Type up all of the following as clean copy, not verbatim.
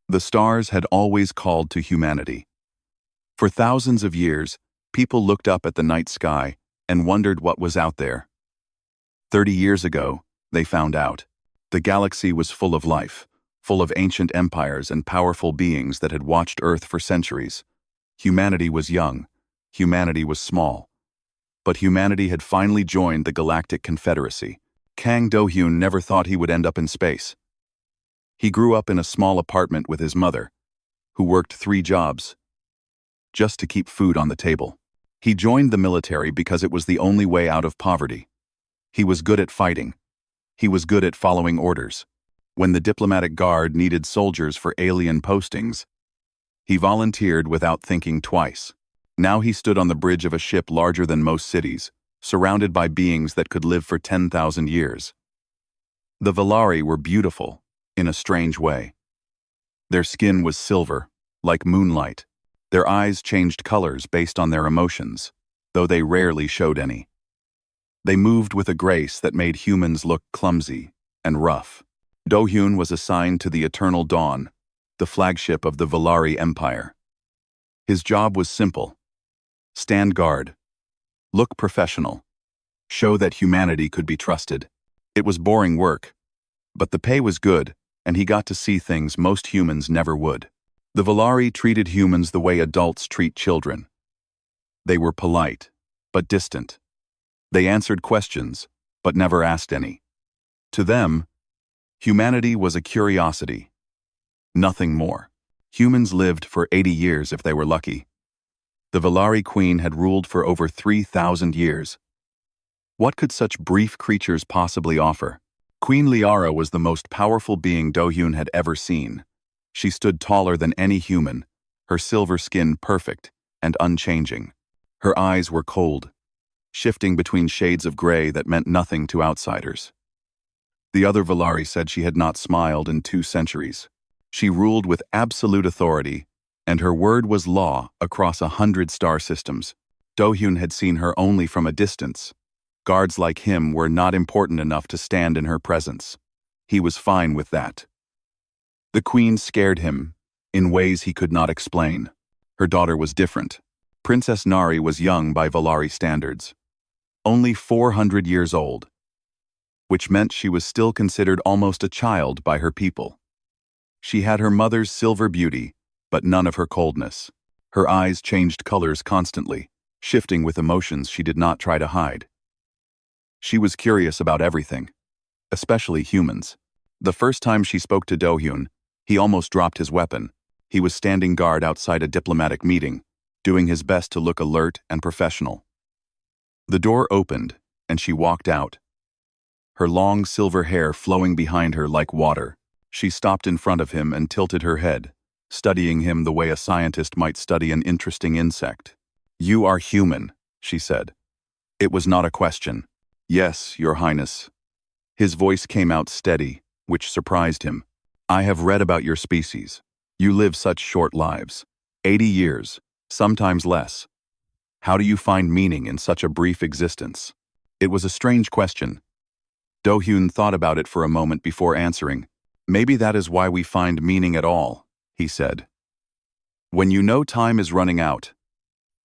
The stars had always called to humanity. For thousands of years, people looked up at the night sky and wondered what was out there. 30 years ago, they found out. The galaxy was full of life, full of ancient empires and powerful beings that had watched Earth for centuries. Humanity was young. Humanity was small. But humanity had finally joined the Galactic Confederacy. Kang Do-hyun never thought he would end up in space. He grew up in a small apartment with his mother, who worked 3 jobs just to keep food on the table. He joined the military because it was the only way out of poverty. He was good at fighting. He was good at following orders. When the diplomatic guard needed soldiers for alien postings, he volunteered without thinking twice. Now he stood on the bridge of a ship larger than most cities, surrounded by beings that could live for 10,000 years. The Valari were beautiful, in a strange way. Their skin was silver, like moonlight. Their eyes changed colors based on their emotions, though they rarely showed any. They moved with a grace that made humans look clumsy and rough. Do-hyun was assigned to the Eternal Dawn, the flagship of the Valari Empire. His job was simple. Stand guard. Look professional. Show that humanity could be trusted. It was boring work, but the pay was good, and he got to see things most humans never would. The Valari treated humans the way adults treat children. They were polite, but distant. They answered questions, but never asked any. To them, humanity was a curiosity. Nothing more. Humans lived for 80 years if they were lucky. The Valari Queen had ruled for over 3,000 years. What could such brief creatures possibly offer? Queen Liara was the most powerful being Do-hyun had ever seen. She stood taller than any human, her silver skin perfect and unchanging. Her eyes were cold, shifting between shades of gray that meant nothing to outsiders. The other Valari said she had not smiled in 2 centuries. She ruled with absolute authority, and her word was law across 100 star systems. Do-hyun had seen her only from a distance. Guards like him were not important enough to stand in her presence. He was fine with that. The queen scared him in ways he could not explain. Her daughter was different. Princess Nari was young by Valari standards, only 400 years old, which meant she was still considered almost a child by her people. She had her mother's silver beauty, but none of her coldness. Her eyes changed colors constantly, shifting with emotions she did not try to hide. She was curious about everything, especially humans. The first time she spoke to Do-hyun, he almost dropped his weapon. He was standing guard outside a diplomatic meeting, doing his best to look alert and professional. The door opened, and she walked out. Her long silver hair flowing behind her like water. She stopped in front of him and tilted her head, studying him the way a scientist might study an interesting insect. "You are human," she said. It was not a question. "Yes, Your Highness." His voice came out steady, which surprised him. "I have read about your species. You live such short lives. 80 years, sometimes less. How do you find meaning in such a brief existence?" It was a strange question. Do-hyun thought about it for a moment before answering. "Maybe that is why we find meaning at all," he said. "When you know time is running out,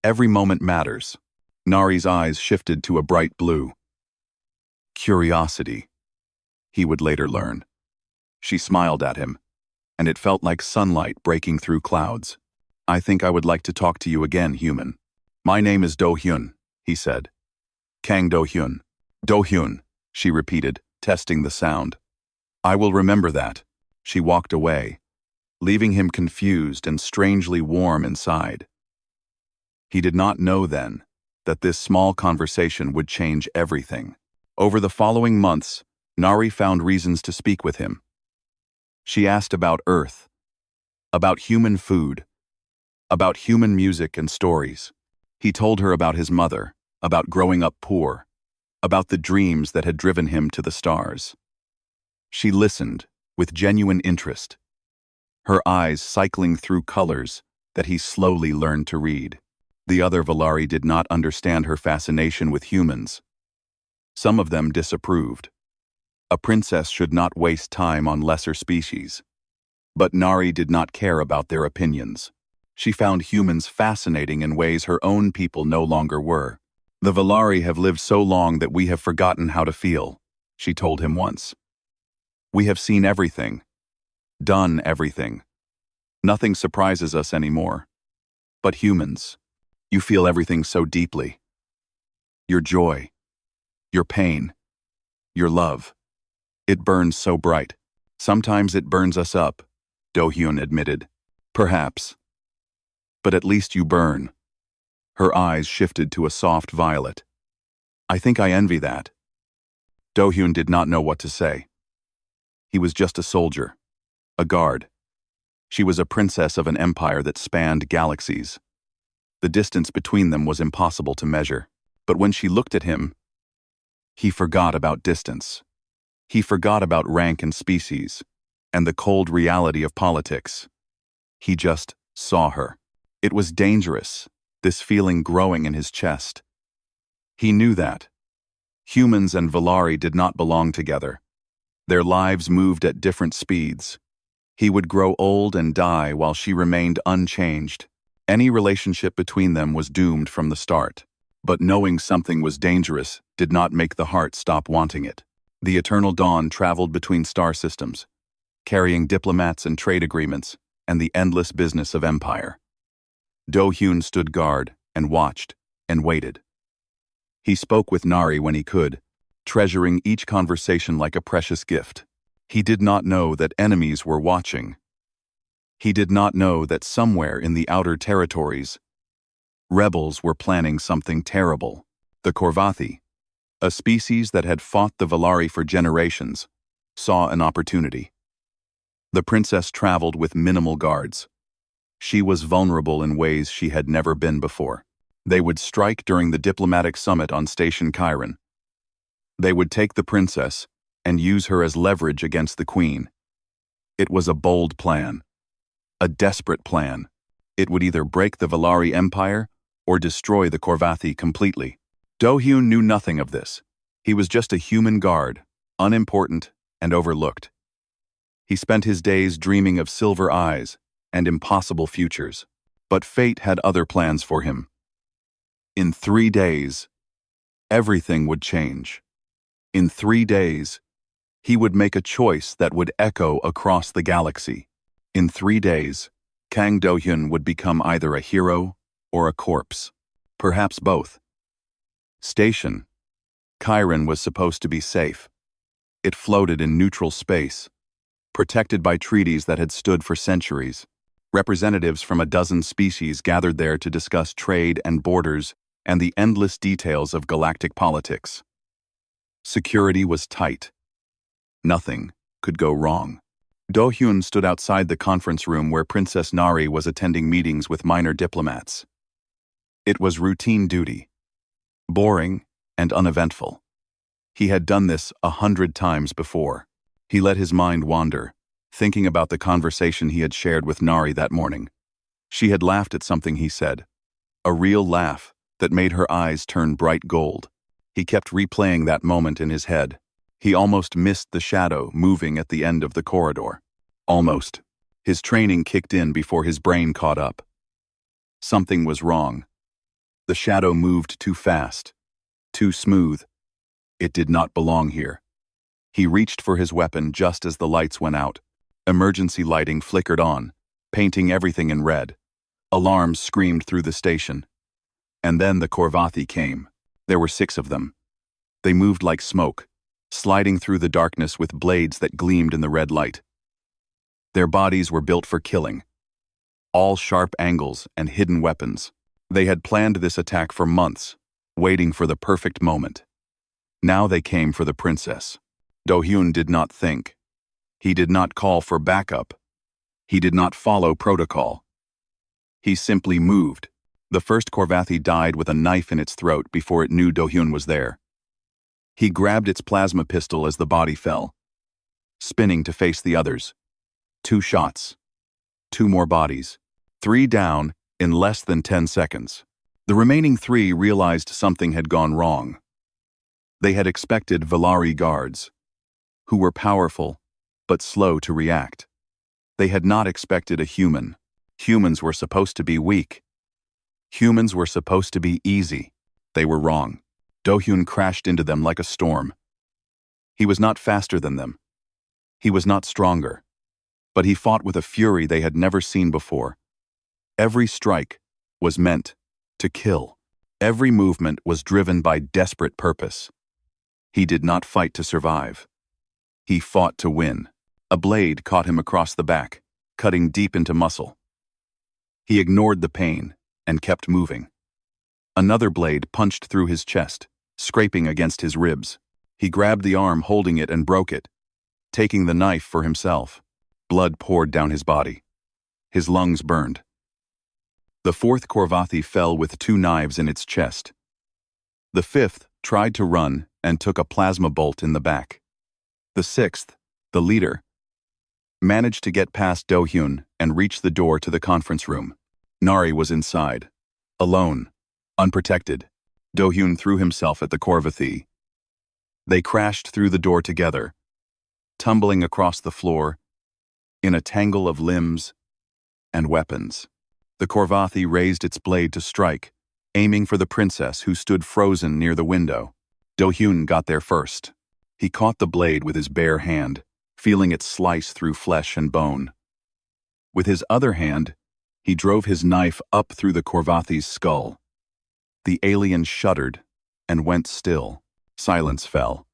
every moment matters." Nari's eyes shifted to a bright blue. Curiosity, he would later learn. She smiled at him, and it felt like sunlight breaking through clouds. "I think I would like to talk to you again, human." "My name is Do-hyun," he said. "Kang Do-hyun." "Do-hyun," she repeated, testing the sound. "I will remember that." She walked away, leaving him confused and strangely warm inside. He did not know then that this small conversation would change everything. Over the following months, Nari found reasons to speak with him. She asked about Earth, about human food, about human music and stories. He told her about his mother, about growing up poor, about the dreams that had driven him to the stars. She listened with genuine interest, her eyes cycling through colors that he slowly learned to read. The other Valari did not understand her fascination with humans. Some of them disapproved. A princess should not waste time on lesser species. But Nari did not care about their opinions. She found humans fascinating in ways her own people no longer were. "The Valari have lived so long that we have forgotten how to feel," she told him once. "We have seen everything, done everything. Nothing surprises us anymore. But humans, you feel everything so deeply. Your joy, your pain, your love. It burns so bright. Sometimes it burns us up," Do-hyun admitted. "Perhaps. But at least you burn." Her eyes shifted to a soft violet. "I think I envy that." Do-hyun did not know what to say. He was just a soldier, a guard. She was a princess of an empire that spanned galaxies. The distance between them was impossible to measure. But when she looked at him, he forgot about distance. He forgot about rank and species, and the cold reality of politics. He just saw her. It was dangerous, this feeling growing in his chest. He knew that. Humans and Valari did not belong together. Their lives moved at different speeds. He would grow old and die while she remained unchanged. Any relationship between them was doomed from the start. But knowing something was dangerous did not make the heart stop wanting it. The eternal dawn traveled between star systems, carrying diplomats and trade agreements, and the endless business of empire. Do-hyun stood guard and watched and waited. He spoke with Nari when he could, treasuring each conversation like a precious gift. He did not know that enemies were watching. He did not know that somewhere in the outer territories, rebels were planning something terrible. The Korvathi, a species that had fought the Valari for generations, saw an opportunity. The princess traveled with minimal guards. She was vulnerable in ways she had never been before. They would strike during the diplomatic summit on Station Chiron. They would take the princess and use her as leverage against the queen. It was a bold plan, a desperate plan. It would either break the Valari Empire or destroy the Korvathi completely. Do-hyun knew nothing of this. He was just a human guard, unimportant and overlooked. He spent his days dreaming of silver eyes and impossible futures. But fate had other plans for him. In 3 days, everything would change. In 3 days, he would make a choice that would echo across the galaxy. In 3 days, Kang Do-hyun would become either a hero or a corpse, perhaps both. Station Chiron was supposed to be safe. It floated in neutral space, protected by treaties that had stood for centuries. Representatives from a dozen species gathered there to discuss trade and borders and the endless details of galactic politics. Security was tight. Nothing could go wrong. Do-hyun stood outside the conference room where Princess Nari was attending meetings with minor diplomats. It was routine duty, boring and uneventful. He had done this 100 times before. He let his mind wander, thinking about the conversation he had shared with Nari that morning. She had laughed at something he said, a real laugh that made her eyes turn bright gold. He kept replaying that moment in his head. He almost missed the shadow moving at the end of the corridor. Almost. His training kicked in before his brain caught up. Something was wrong. The shadow moved too fast, too smooth. It did not belong here. He reached for his weapon just as the lights went out. Emergency lighting flickered on, painting everything in red. Alarms screamed through the station. And then the Korvathi came. There were 6 of them. They moved like smoke, sliding through the darkness with blades that gleamed in the red light. Their bodies were built for killing. All sharp angles and hidden weapons. They had planned this attack for months, waiting for the perfect moment. Now they came for the princess. Do-hyun did not think. He did not call for backup. He did not follow protocol. He simply moved. The first Korvathi died with a knife in its throat before it knew Do-hyun was there. He grabbed its plasma pistol as the body fell, spinning to face the others. 2 shots. 2 more bodies. 3 down in less than 10 seconds. The remaining 3 realized something had gone wrong. They had expected Valari guards, who were powerful but slow to react. They had not expected a human. Humans were supposed to be weak. Humans were supposed to be easy. They were wrong. Do-hyun crashed into them like a storm. He was not faster than them. He was not stronger. But he fought with a fury they had never seen before. Every strike was meant to kill. Every movement was driven by desperate purpose. He did not fight to survive. He fought to win. A blade caught him across the back, cutting deep into muscle. He ignored the pain and kept moving. Another blade punched through his chest, scraping against his ribs. He grabbed the arm holding it and broke it, taking the knife for himself. Blood poured down his body. His lungs burned. The fourth Korvathi fell with 2 knives in its chest. The fifth tried to run and took a plasma bolt in the back. The sixth, the leader, managed to get past Do-hyun and reach the door to the conference room. Nari was inside, alone, unprotected. Do-hyun threw himself at the Korvathi. They crashed through the door together, tumbling across the floor in a tangle of limbs and weapons. The Korvathi raised its blade to strike, aiming for the princess who stood frozen near the window. Do-hyun got there first. He caught the blade with his bare hand, feeling it slice through flesh and bone. With his other hand, he drove his knife up through the Korvathi's skull. The alien shuddered and went still. Silence fell.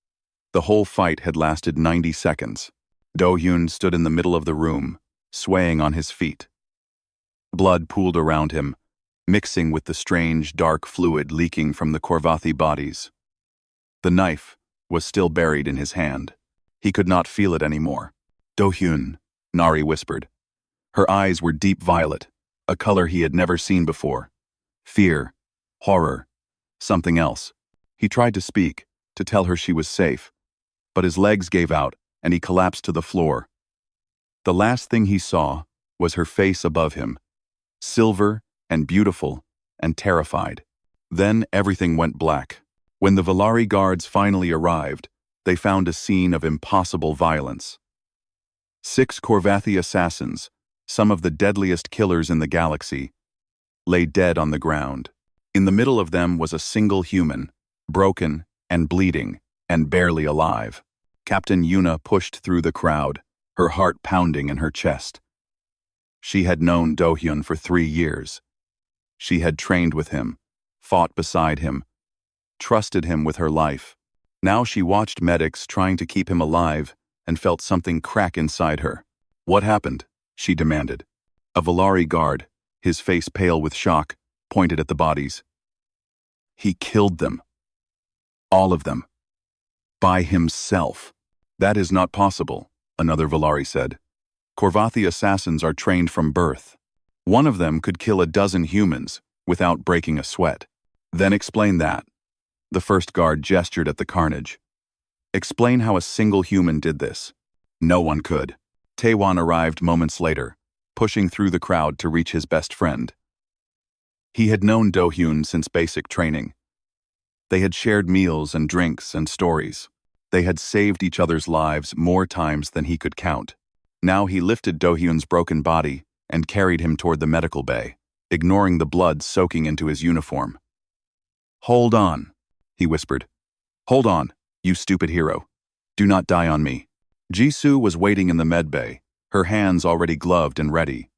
The whole fight had lasted 90 seconds. Do-hyun stood in the middle of the room, swaying on his feet. Blood pooled around him, mixing with the strange, dark fluid leaking from the Korvathi bodies. The knife was still buried in his hand. He could not feel it anymore. Do-hyun, Nari whispered. Her eyes were deep violet, a color he had never seen before. Fear, horror, something else. He tried to speak, to tell her she was safe, but his legs gave out and he collapsed to the floor. The last thing he saw was her face above him, silver and beautiful and terrified. Then everything went black. When the Valari guards finally arrived, they found a scene of impossible violence. 6 Korvathi assassins, some of the deadliest killers in the galaxy, lay dead on the ground. In the middle of them was a single human, broken and bleeding and barely alive. Captain Yuna pushed through the crowd, her heart pounding in her chest. She had known Do-hyun for 3 years. She had trained with him, fought beside him, trusted him with her life. Now she watched medics trying to keep him alive and felt something crack inside her. What happened? She demanded. A Valari guard, his face pale with shock, pointed at the bodies. He killed them. All of them. By himself. That is not possible, another Valari said. Korvathi assassins are trained from birth. One of them could kill a dozen humans without breaking a sweat. Then explain that. The first guard gestured at the carnage. Explain how a single human did this. No one could. Taewon arrived moments later, pushing through the crowd to reach his best friend. He had known Do-hyun since basic training. They had shared meals and drinks and stories. They had saved each other's lives more times than he could count. Now he lifted Do-hyun's broken body and carried him toward the medical bay, ignoring the blood soaking into his uniform. Hold on, he whispered. Hold on, you stupid hero. Do not die on me. Jisoo was waiting in the med bay, her hands already gloved and ready.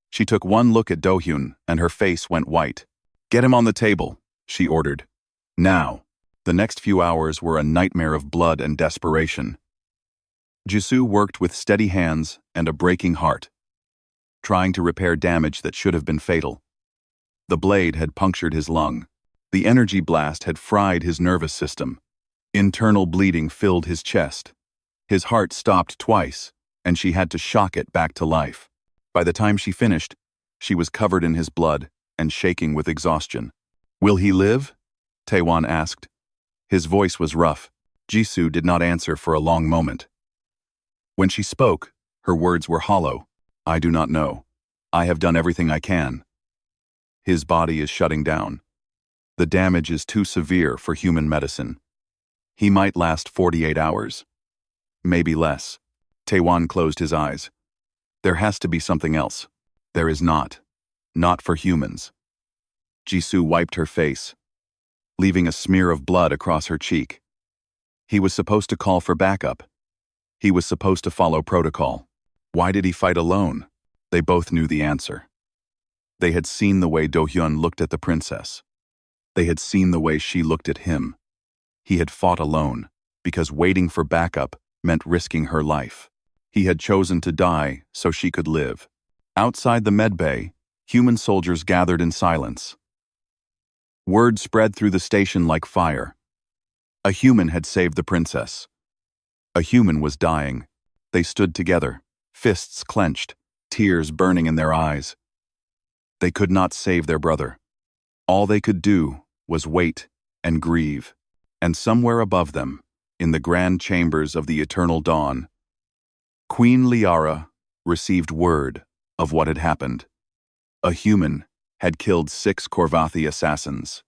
She took one look at Do-hyun and her face went white. Get him on the table, she ordered. Now. The next few hours were a nightmare of blood and desperation. Jisoo worked with steady hands and a breaking heart, trying to repair damage that should have been fatal. The blade had punctured his lung. The energy blast had fried his nervous system. Internal bleeding filled his chest. His heart stopped twice, and she had to shock it back to life. By the time she finished, she was covered in his blood and shaking with exhaustion. Will he live? Taewon asked. His voice was rough. Jisoo did not answer for a long moment. When she spoke, her words were hollow. I do not know. I have done everything I can. His body is shutting down. The damage is too severe for human medicine. He might last 48 hours. Maybe less. Taewon closed his eyes. There has to be something else. There is not. Not for humans. Jisoo wiped her face, leaving a smear of blood across her cheek. He was supposed to call for backup. He was supposed to follow protocol. Why did he fight alone? They both knew the answer. They had seen the way Do-hyun looked at the princess. They had seen the way she looked at him. He had fought alone, because waiting for backup meant risking her life. He had chosen to die so she could live. Outside the medbay, human soldiers gathered in silence. Word spread through the station like fire. A human had saved the princess. A human was dying. They stood together, fists clenched, tears burning in their eyes. They could not save their brother. All they could do was wait and grieve. And somewhere above them, in the grand chambers of the eternal dawn, Queen Liara received word of what had happened. A human had killed 6 Korvathi assassins.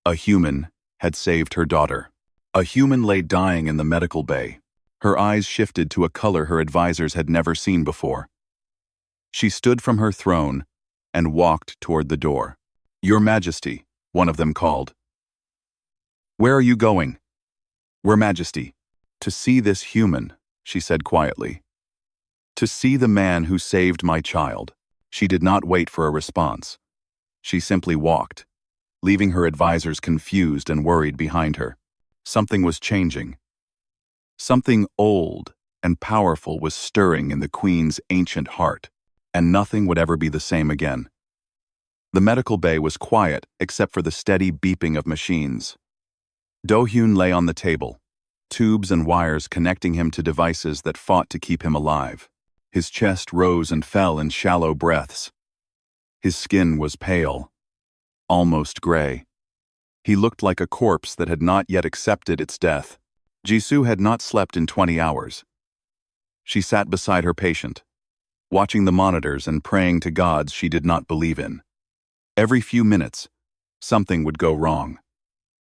A human had saved her daughter. A human lay dying in the medical bay. Her eyes shifted to a color her advisors had never seen before. She stood from her throne and walked toward the door. "Your Majesty," one of them called. "Where are you going?" "Your Majesty." "To see this human," she said quietly. "To see the man who saved my child." She did not wait for a response. She simply walked, leaving her advisors confused and worried behind her. Something was changing. Something old and powerful was stirring in the Queen's ancient heart, and nothing would ever be the same again. The medical bay was quiet except for the steady beeping of machines. Do-hyun lay on the table, tubes and wires connecting him to devices that fought to keep him alive. His chest rose and fell in shallow breaths. His skin was pale, almost gray. He looked like a corpse that had not yet accepted its death. Jisoo had not slept in 20 hours. She sat beside her patient, watching the monitors and praying to gods she did not believe in. Every few minutes, something would go wrong.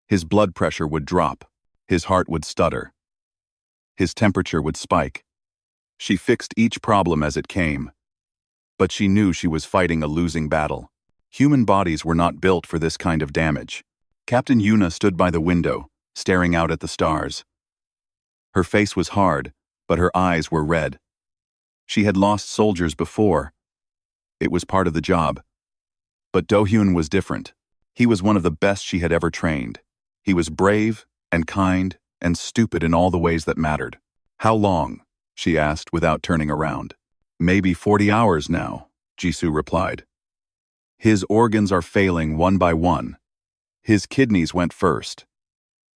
His blood pressure would drop, his heart would stutter, his temperature would spike. She fixed each problem as it came, but she knew she was fighting a losing battle. Human bodies were not built for this kind of damage. Captain Yuna stood by the window, staring out at the stars. Her face was hard, but her eyes were red. She had lost soldiers before. It was part of the job. But Do-hyun was different. He was one of the best she had ever trained. He was brave and kind and stupid in all the ways that mattered. "How long?" she asked without turning around. "Maybe 40 hours now," Jisoo replied. "His organs are failing one by one. His kidneys went first.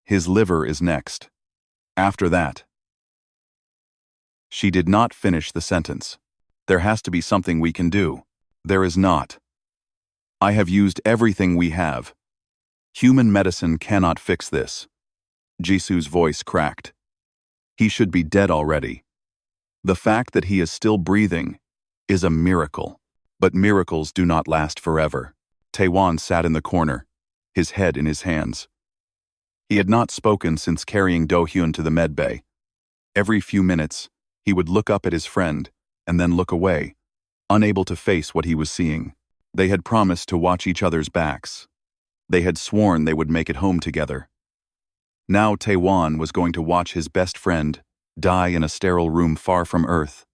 His liver is next. After that..." She did not finish the sentence. "There has to be something we can do." "There is not. I have used everything we have. Human medicine cannot fix this." Jisoo's voice cracked. "He should be dead already. The fact that he is still breathing is a miracle. But miracles do not last forever." Taewon sat in the corner, his head in his hands. He had not spoken since carrying Do-hyun to the medbay. Every few minutes, he would look up at his friend and then look away, unable to face what he was seeing. They had promised to watch each other's backs. They had sworn they would make it home together. Now Taewon was going to watch his best friend die in a sterile room far from Earth,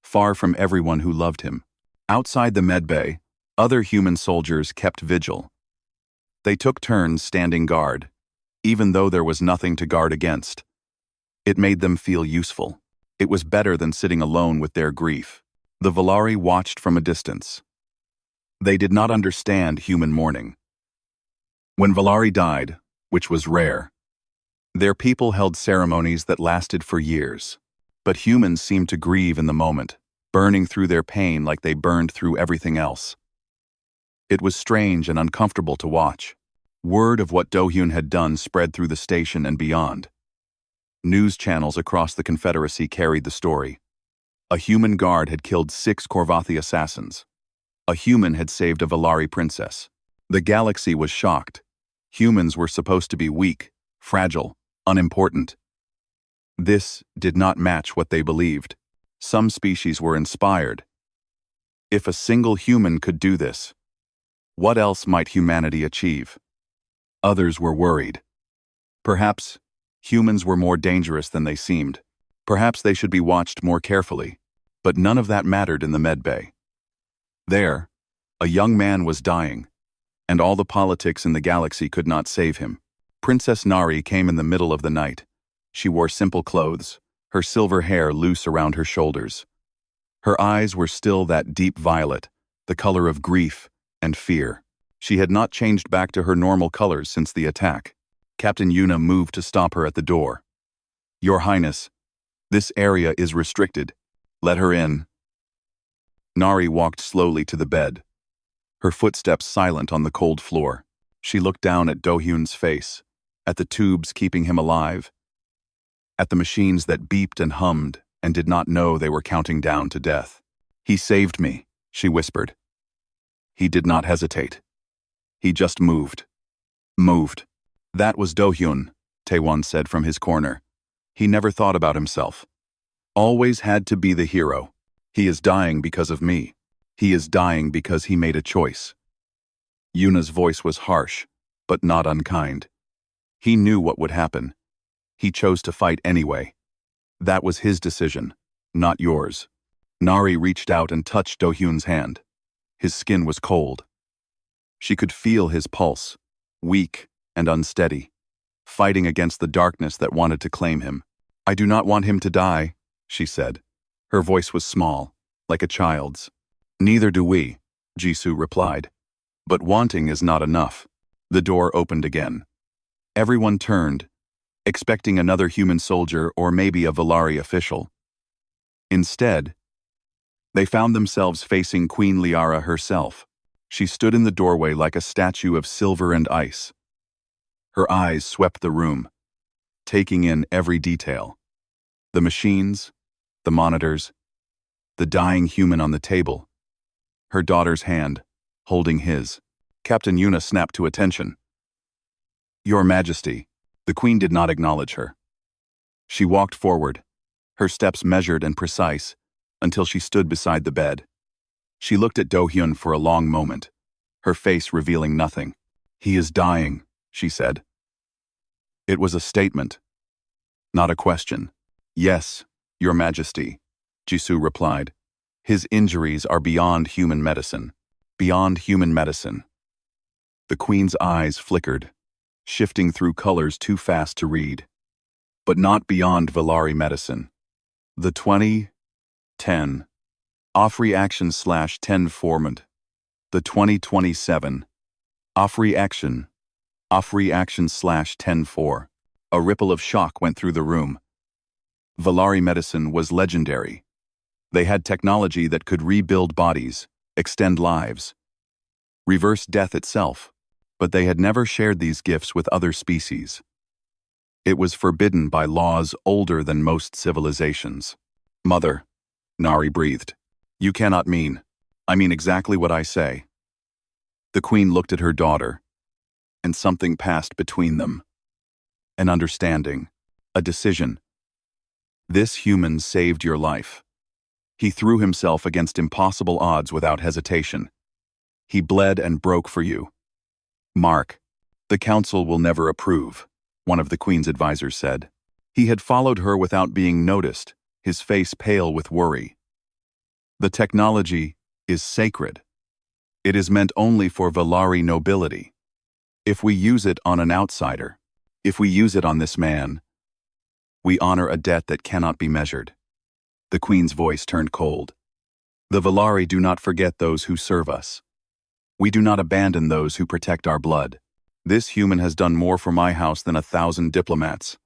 far from everyone who loved him. Outside the medbay, other human soldiers kept vigil. They took turns standing guard, even though there was nothing to guard against. It made them feel useful. It was better than sitting alone with their grief. The Valari watched from a distance. They did not understand human mourning. When Valari died, which was rare, their people held ceremonies that lasted for years. But humans seemed to grieve in the moment, burning through their pain like they burned through everything else. It was strange and uncomfortable to watch. Word of what Do-hyun had done spread through the station and beyond. News channels across the Confederacy carried the story. A human guard had killed 6 Korvathi assassins. A human had saved a Valari princess. The galaxy was shocked. Humans were supposed to be weak, fragile, unimportant. This did not match what they believed. Some species were inspired. If a single human could do this, what else might humanity achieve? Others were worried. Perhaps humans were more dangerous than they seemed. Perhaps they should be watched more carefully. But none of that mattered in the medbay. There, a young man was dying, and all the politics in the galaxy could not save him. Princess Nari came in the middle of the night. She wore simple clothes, her silver hair loose around her shoulders. Her eyes were still that deep violet, the color of grief and fear. She had not changed back to her normal colors since the attack. Captain Yuna moved to stop her at the door. "Your Highness, this area is restricted. Let her in." Nari walked slowly to the bed, her footsteps silent on the cold floor. She looked down at Do-hyun's face, at the tubes keeping him alive, at the machines that beeped and hummed and did not know they were counting down to death. "He saved me," she whispered. He did not hesitate. He just moved. Moved. "That was Do-hyun," Taewon said from his corner. "He never thought about himself. Always had to be the hero. He is dying because of me. He is dying because he made a choice." Yuna's voice was harsh, but not unkind. He knew what would happen. He chose to fight anyway. That was his decision, not yours. Nari reached out and touched Do-hyun's hand. His skin was cold. She could feel his pulse, weak and unsteady, fighting against the darkness that wanted to claim him. "I do not want him to die," she said. Her voice was small, like a child's. "Neither do we," Jisoo replied. "But wanting is not enough." The door opened again. Everyone turned, expecting another human soldier or maybe a Valari official. Instead, they found themselves facing Queen Liara herself. She stood in the doorway like a statue of silver and ice. Her eyes swept the room, taking in every detail. The machines, the monitors, the dying human on the table, her daughter's hand, holding his. Captain Yuna snapped to attention. "Your Majesty." The Queen did not acknowledge her. She walked forward, her steps measured and precise, until she stood beside the bed. She looked at Do-hyun for a long moment, her face revealing nothing. "He is dying," she said. It was a statement, not a question. "Yes, Your Majesty," Jisoo replied. "His injuries are beyond human medicine. Beyond human medicine." The Queen's eyes flickered, shifting through colors too fast to read. "But not beyond Valari medicine. The 2010 off-reaction/10 format. The 2027 off-reaction/10-4. A ripple of shock went through the room. Valari medicine was legendary. They had technology that could rebuild bodies, extend lives, reverse death itself, but they had never shared these gifts with other species. It was forbidden by laws older than most civilizations. "Mother," Nari breathed. "You cannot mean. I mean exactly what I say." The Queen looked at her daughter, and something passed between them. An understanding, a decision. "This human saved your life. He threw himself against impossible odds without hesitation. He bled and broke for you. Mark, the Council will never approve," one of the Queen's advisors said. He had followed her without being noticed, his face pale with worry. "The technology is sacred. It is meant only for Valari nobility. If we use it on an outsider, if we use it on this man, we honor a debt that cannot be measured." The Queen's voice turned cold. "The Valari do not forget those who serve us. We do not abandon those who protect our blood. This human has done more for my house than 1,000 diplomats.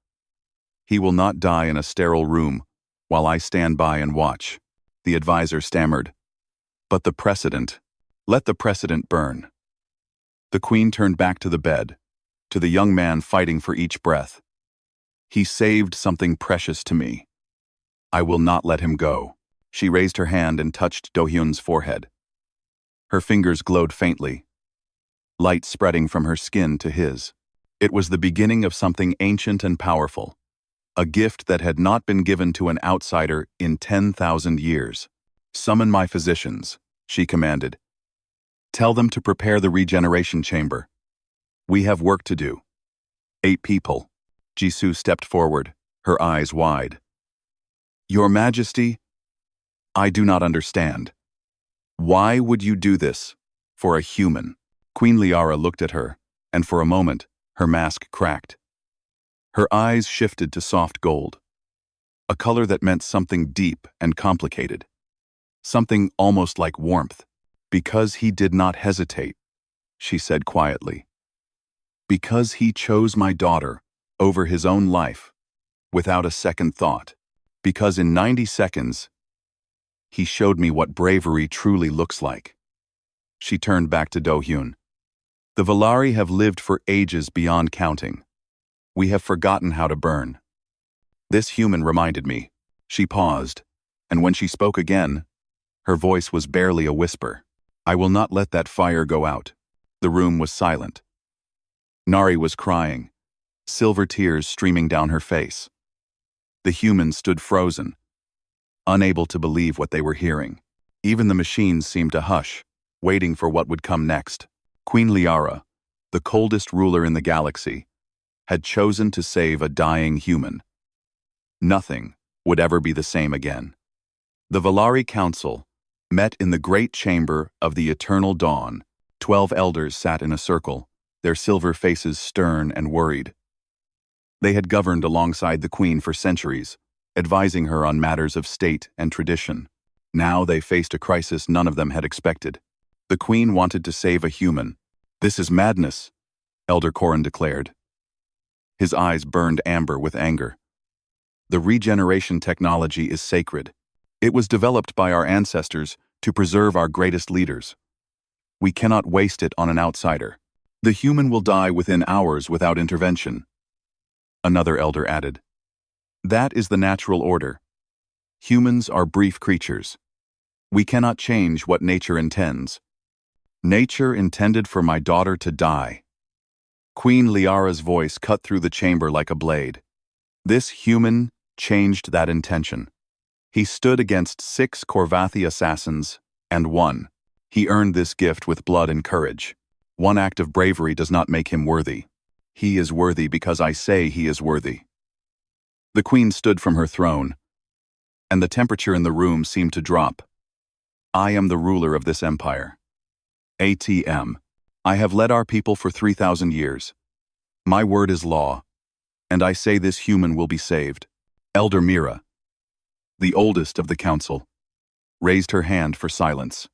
He will not die in a sterile room while I stand by and watch," the advisor stammered. "But the precedent, let the precedent burn." The Queen turned back to the bed, to the young man fighting for each breath. "He saved something precious to me. I will not let him go." She raised her hand and touched Do-hyun's forehead. Her fingers glowed faintly, light spreading from her skin to his. It was the beginning of something ancient and powerful, a gift that had not been given to an outsider in 10,000 years. "Summon my physicians," she commanded. "Tell them to prepare the regeneration chamber. We have work to do." 8 people. Jisoo stepped forward, her eyes wide. "Your Majesty, I do not understand. Why would you do this for a human?" Queen Liara looked at her, and for a moment, her mask cracked. Her eyes shifted to soft gold, a color that meant something deep and complicated, something almost like warmth. "Because he did not hesitate," she said quietly. "Because he chose my daughter over his own life, without a second thought. Because in 90 seconds, he showed me what bravery truly looks like." She turned back to Do-hyun. "The Valari have lived for ages beyond counting. We have forgotten how to burn." This human reminded me. She paused, and when she spoke again, her voice was barely a whisper. "I will not let that fire go out." The room was silent. Nari was crying, silver tears streaming down her face. The humans stood frozen, unable to believe what they were hearing. Even the machines seemed to hush, waiting for what would come next. Queen Liara, the coldest ruler in the galaxy, had chosen to save a dying human. Nothing would ever be the same again. The Valari Council met in the great chamber of the eternal dawn. 12 elders sat in a circle, their silver faces stern and worried. They had governed alongside the queen for centuries, advising her on matters of state and tradition. Now they faced a crisis none of them had expected. The queen wanted to save a human. "This is madness," Elder Corrin declared. His eyes burned amber with anger. "The regeneration technology is sacred. It was developed by our ancestors to preserve our greatest leaders. We cannot waste it on an outsider. The human will die within hours without intervention." Another elder added, "That is the natural order. Humans are brief creatures. We cannot change what nature intends. Nature intended for my daughter to die." Queen Liara's voice cut through the chamber like a blade. This human changed that intention. He stood against 6 Korvathi assassins and won. He earned this gift with blood and courage. One act of bravery does not make him worthy. He is worthy because I say he is worthy. The queen stood from her throne, and the temperature in the room seemed to drop. "I am the ruler of this empire. ATM. I have led our people for 3,000 years. My word is law, and I say this human will be saved." Elder Mira, the oldest of the council, raised her hand for silence.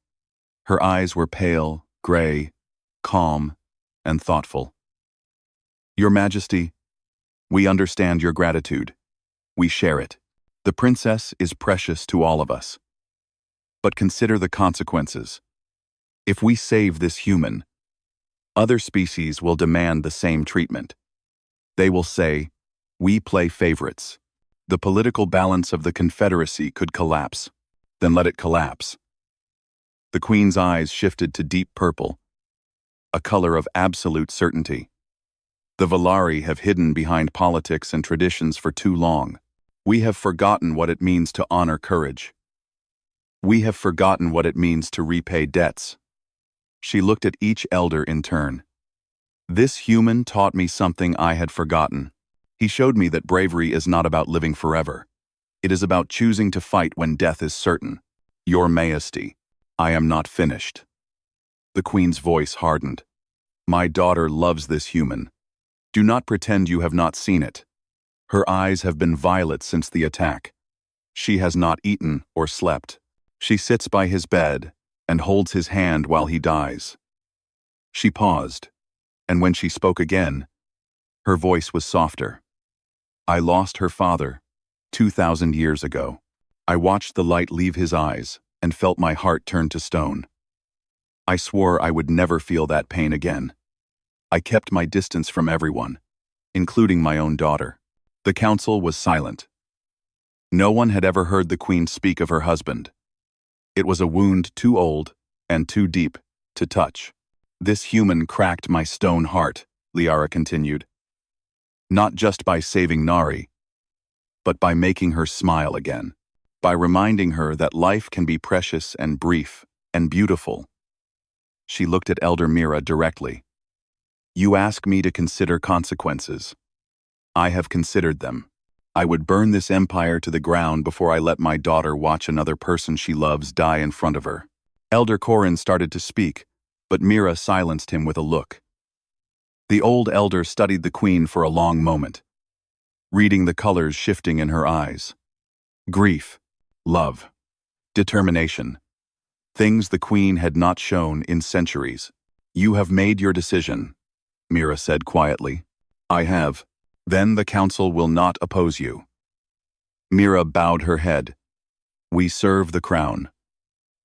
Her eyes were pale, gray, calm, and thoughtful. "Your Majesty, we understand your gratitude. We share it. The princess is precious to all of us. But consider the consequences. If we save this human, other species will demand the same treatment. They will say, we play favorites. The political balance of the Confederacy could collapse. Then let it collapse." The queen's eyes shifted to deep purple, a color of absolute certainty. "The Valari have hidden behind politics and traditions for too long. We have forgotten what it means to honor courage. We have forgotten what it means to repay debts." She looked at each elder in turn. "This human taught me something I had forgotten. He showed me that bravery is not about living forever. It is about choosing to fight when death is certain. Your Majesty, I am not finished." The queen's voice hardened. "My daughter loves this human. Do not pretend you have not seen it. Her eyes have been violet since the attack. She has not eaten or slept. She sits by his bed and holds his hand while he dies." She paused, and when she spoke again, her voice was softer. "I lost her father 2,000 years ago. I watched the light leave his eyes and felt my heart turn to stone. I swore I would never feel that pain again. I kept my distance from everyone, including my own daughter." The council was silent. No one had ever heard the queen speak of her husband. It was a wound too old and too deep to touch. "This human cracked my stone heart," Liara continued. "Not just by saving Nari, but by making her smile again, by reminding her that life can be precious and brief and beautiful. She looked at Elder Mira directly. "You ask me to consider consequences. I have considered them. I would burn this empire to the ground before I let my daughter watch another person she loves die in front of her." Elder Corin started to speak, but Mira silenced him with a look. The old elder studied the queen for a long moment, reading the colors shifting in her eyes. Grief, love, determination. Things the queen had not shown in centuries. "You have made your decision," Mira said quietly. "I have. Then the council will not oppose you." Mira bowed her head. "We serve the crown.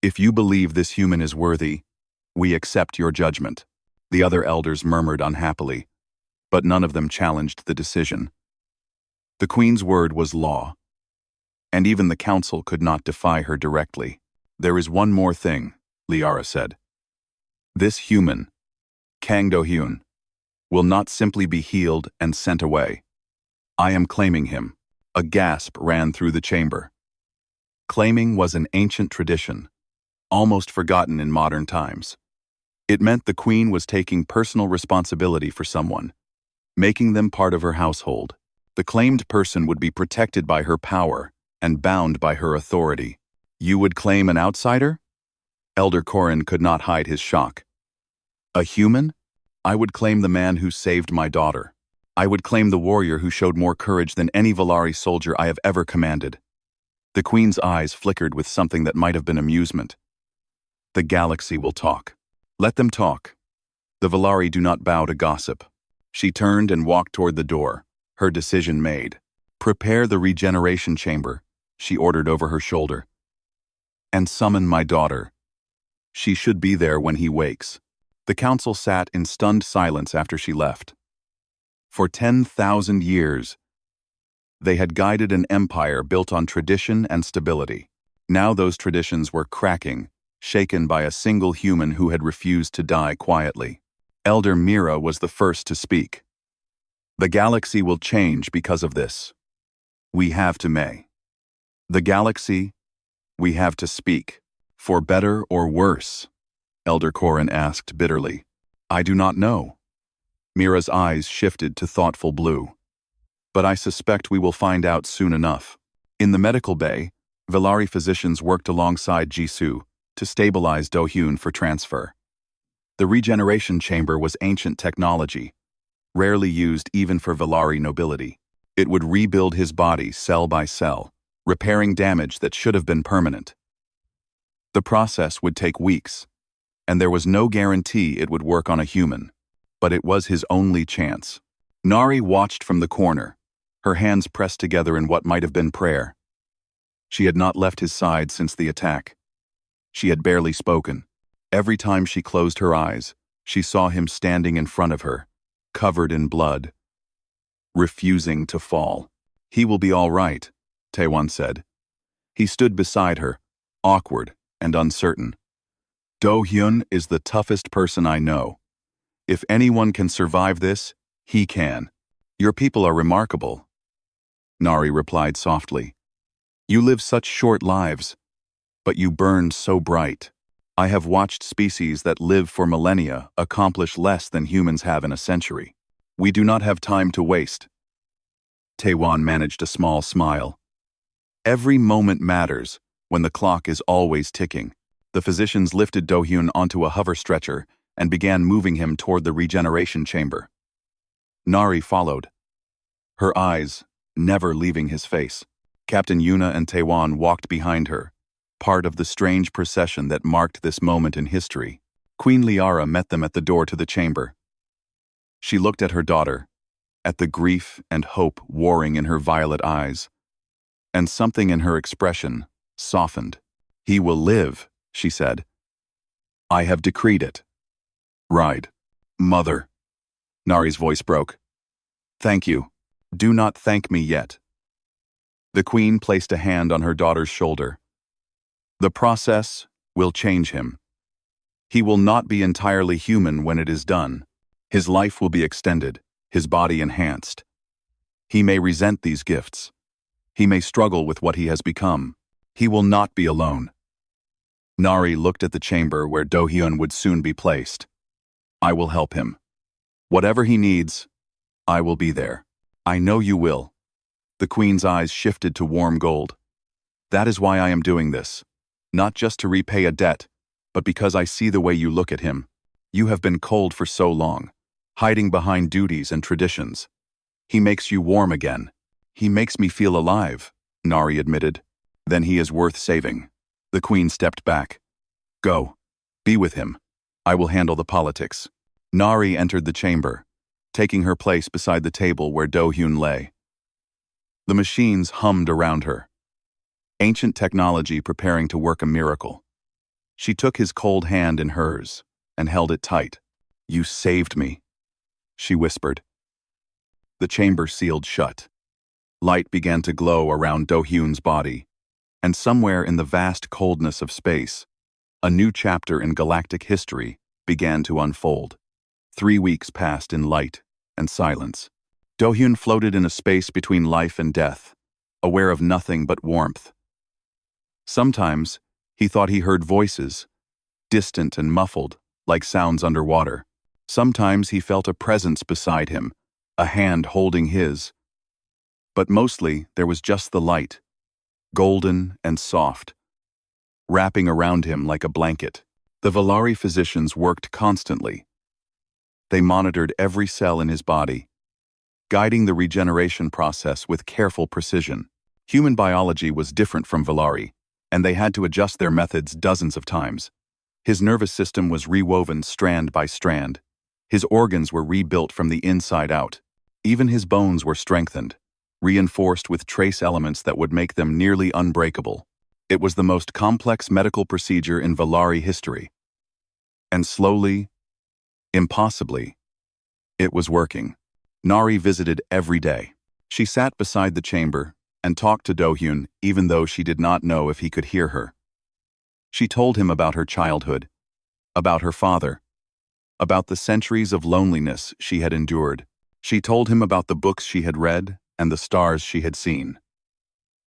If you believe this human is worthy, we accept your judgment." The other elders murmured unhappily, but none of them challenged the decision. The queen's word was law, and even the council could not defy her directly. "There is one more thing," Liara said. "This human, Kang Do-hyun, will not simply be healed and sent away. I am claiming him." A gasp ran through the chamber. Claiming was an ancient tradition, almost forgotten in modern times. It meant the queen was taking personal responsibility for someone, making them part of her household. The claimed person would be protected by her power and bound by her authority. "You would claim an outsider?" Elder Corin could not hide his shock. "A human? I would claim the man who saved my daughter. I would claim the warrior who showed more courage than any Valari soldier I have ever commanded." The queen's eyes flickered with something that might have been amusement. "The galaxy will talk. Let them talk. The Valari do not bow to gossip." She turned and walked toward the door, her decision made. "Prepare the regeneration chamber," she ordered over her shoulder. "And summon my daughter. She should be there when he wakes." The council sat in stunned silence after she left. For 10,000 years, they had guided an empire built on tradition and stability. Now those traditions were cracking, shaken by a single human who had refused to die quietly. Elder Mira was the first to speak. "The galaxy will change because of this. We have to may. The galaxy, we have to speak. For better or worse?" Elder Corin asked bitterly. "I do not know." Mira's eyes shifted to thoughtful blue. "But I suspect we will find out soon enough." In the medical bay, Valari physicians worked alongside Jisoo to stabilize Do-hyun for transfer. The regeneration chamber was ancient technology, rarely used even for Valari nobility. It would rebuild his body cell by cell, repairing damage that should have been permanent. The process would take weeks, and there was no guarantee it would work on a human, but it was his only chance. Nari watched from the corner, her hands pressed together in what might have been prayer. She had not left his side since the attack. She had barely spoken. Every time she closed her eyes, she saw him standing in front of her, covered in blood, refusing to fall. "He will be all right," Taewon said. He stood beside her, awkward and uncertain. "Do-hyun is the toughest person I know. If anyone can survive this, he can. Your people are remarkable," Nari replied softly. "You live such short lives, but you burn so bright. I have watched species that live for millennia accomplish less than humans have in a century. We do not have time to waste." Taewon managed a small smile. "Every moment matters when the clock is always ticking." The physicians lifted Do-hyun onto a hover stretcher and began moving him toward the regeneration chamber. Nari followed, her eyes never leaving his face. Captain Yuna and Taewon walked behind her, part of the strange procession that marked this moment in history. Queen Liara met them at the door to the chamber. She looked at her daughter, at the grief and hope warring in her violet eyes, and something in her expression softened. "He will live," she said. "I have decreed it." "Ride, Mother." Nari's voice broke. "Thank you. Do not thank me yet." The queen placed a hand on her daughter's shoulder. "The process will change him. He will not be entirely human when it is done. His life will be extended, his body enhanced. He may resent these gifts, He may struggle with what he has become. He will not be alone. Nari looked at the chamber where Do-hyun would soon be placed. I will help him. Whatever he needs, I will be there. I know you will. The queen's eyes shifted to warm gold. That is why I am doing this. Not just to repay a debt, but because I see the way you look at him. You have been cold for so long, hiding behind duties and traditions. He makes you warm again. He makes me feel alive, Nari admitted. Then he is worth saving. The queen stepped back. Go. Be with him. I will handle the politics. Nari entered the chamber, taking her place beside the table where Do-hyun lay. The machines hummed around her. Ancient technology preparing to work a miracle. She took his cold hand in hers and held it tight. You saved me, she whispered. The chamber sealed shut. Light began to glow around Do-hyun's body, and somewhere in the vast coldness of space, a new chapter in galactic history began to unfold. 3 weeks passed in light and silence. Do-hyun floated in a space between life and death, aware of nothing but warmth. Sometimes, he thought he heard voices, distant and muffled, like sounds underwater. Sometimes he felt a presence beside him, a hand holding his. But mostly, there was just the light, golden and soft, wrapping around him like a blanket. The Valari physicians worked constantly. They monitored every cell in his body, guiding the regeneration process with careful precision. Human biology was different from Valari, and they had to adjust their methods dozens of times. His nervous system was rewoven strand by strand. His organs were rebuilt from the inside out. Even his bones were strengthened, reinforced with trace elements that would make them nearly unbreakable. It was the most complex medical procedure in Valari history. And slowly, impossibly, it was working. Nari visited every day. She sat beside the chamber and talked to Do-hyun even though she did not know if he could hear her. She told him about her childhood, about her father, about the centuries of loneliness she had endured. She told him about the books she had read and the stars she had seen.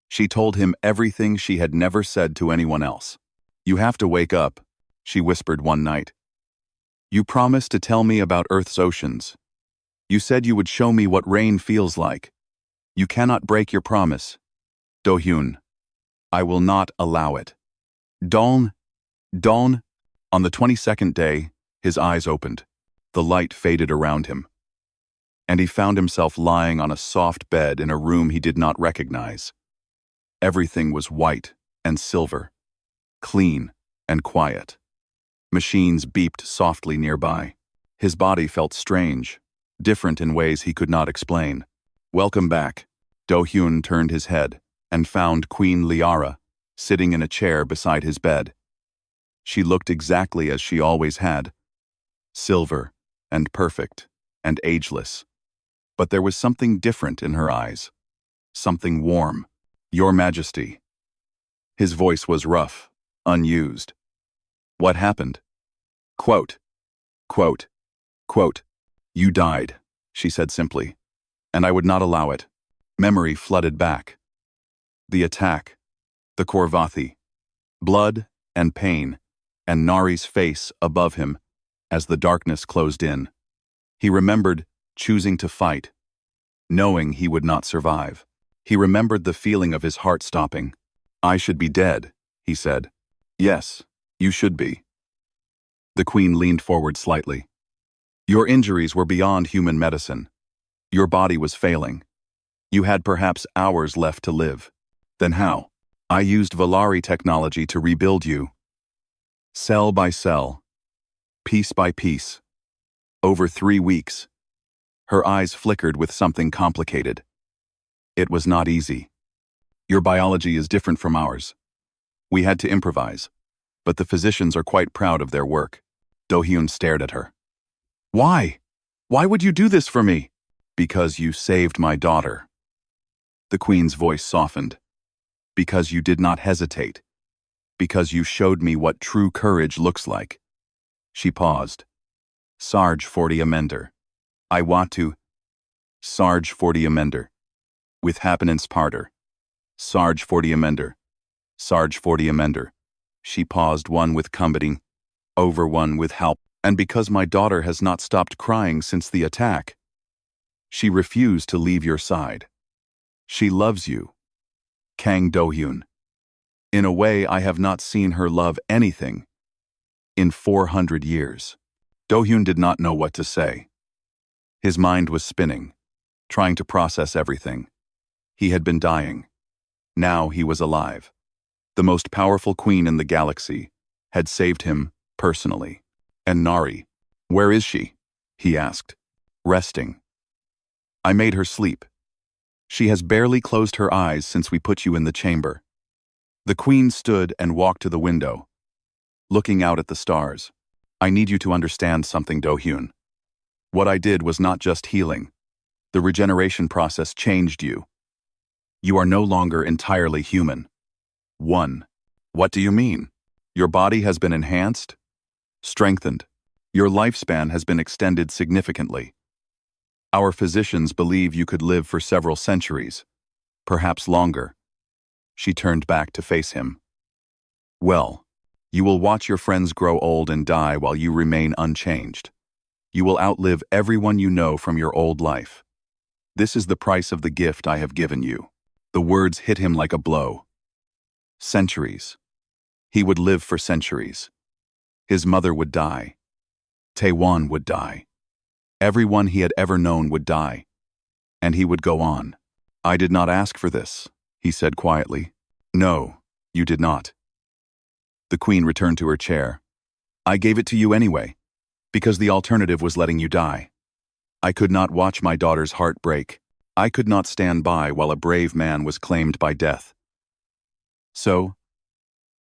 She told him everything she had never said to anyone else. You have to wake up, she whispered one night. You promised to tell me about Earth's oceans. You said you would show me what rain feels like. You cannot break your promise. Do-hyun, I will not allow it. Dawn. On the 22nd day, his eyes opened. The light faded around him, and he found himself lying on a soft bed in a room he did not recognize. Everything was white and silver, clean and quiet. Machines beeped softly nearby. His body felt strange, different in ways he could not explain. Welcome back. Do-hyun turned his head and found Queen Liara sitting in a chair beside his bed. She looked exactly as she always had, silver and perfect and ageless. But there was something different in her eyes, something warm. Your Majesty. His voice was rough, unused. What happened? Quote, quote, quote, you died, she said simply, and I would not allow it. Memory flooded back. The attack, the Korvathi, blood and pain, and Nari's face above him as the darkness closed in. He remembered choosing to fight, knowing he would not survive. He remembered the feeling of his heart stopping. I should be dead, he said. Yes, you should be. The queen leaned forward slightly. Your injuries were beyond human medicine. Your body was failing. You had perhaps hours left to live. Then how? I used Valari technology to rebuild you. Cell by cell, piece by piece. Over 3 weeks. Her eyes flickered with something complicated. It was not easy. Your biology is different from ours. We had to improvise, but the physicians are quite proud of their work. Do-hyun stared at her. Why? Why would you do this for me? Because you saved my daughter. The queen's voice softened. Because you did not hesitate. Because you showed me what true courage looks like. She paused. Sarge 40 Amender. I want to. Sarge 40 Amender. With Happinance Parter. Sarge 40 Amender. Sarge 40 Amender. She paused, one with comforting, over one with help. And because my daughter has not stopped crying since the attack, she refused to leave your side. She loves you. Kang Do-hyun. In a way I have not seen her love anything in 400 years. Do-hyun did not know what to say. His mind was spinning, trying to process everything. He had been dying. Now he was alive. The most powerful queen in the galaxy had saved him personally. And Nari, where is she? He asked. Resting. I made her sleep. She has barely closed her eyes since we put you in the chamber. The queen stood and walked to the window, looking out at the stars. I need you to understand something, Do-hyun. What I did was not just healing. The regeneration process changed you. You are no longer entirely human. 1. What do you mean? Your body has been enhanced? Strengthened. Your lifespan has been extended significantly. Our physicians believe you could live for several centuries, perhaps longer. She turned back to face him. Well, you will watch your friends grow old and die while you remain unchanged. You will outlive everyone you know from your old life. This is the price of the gift I have given you. The words hit him like a blow. Centuries. He would live for centuries. His mother would die. Taewon would die. Everyone he had ever known would die. And he would go on. I did not ask for this, he said quietly. No, you did not. The queen returned to her chair. I gave it to you anyway, because the alternative was letting you die. I could not watch my daughter's heart break. I could not stand by while a brave man was claimed by death. So,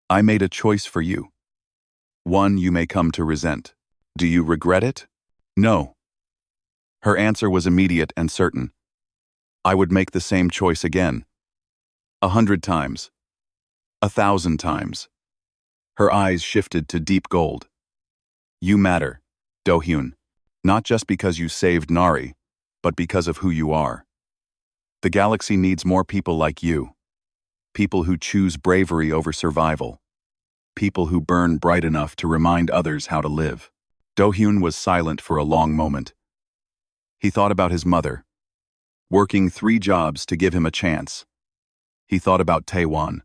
I made a choice for you. One you may come to resent. Do you regret it? No. Her answer was immediate and certain. I would make the same choice again. 100 times. 1,000 times. Her eyes shifted to deep gold. You matter, Do-hyun, not just because you saved Nari, but because of who you are. The galaxy needs more people like you. People who choose bravery over survival. People who burn bright enough to remind others how to live. Do-hyun was silent for a long moment. He thought about his mother, working 3 jobs to give him a chance. He thought about Taewon,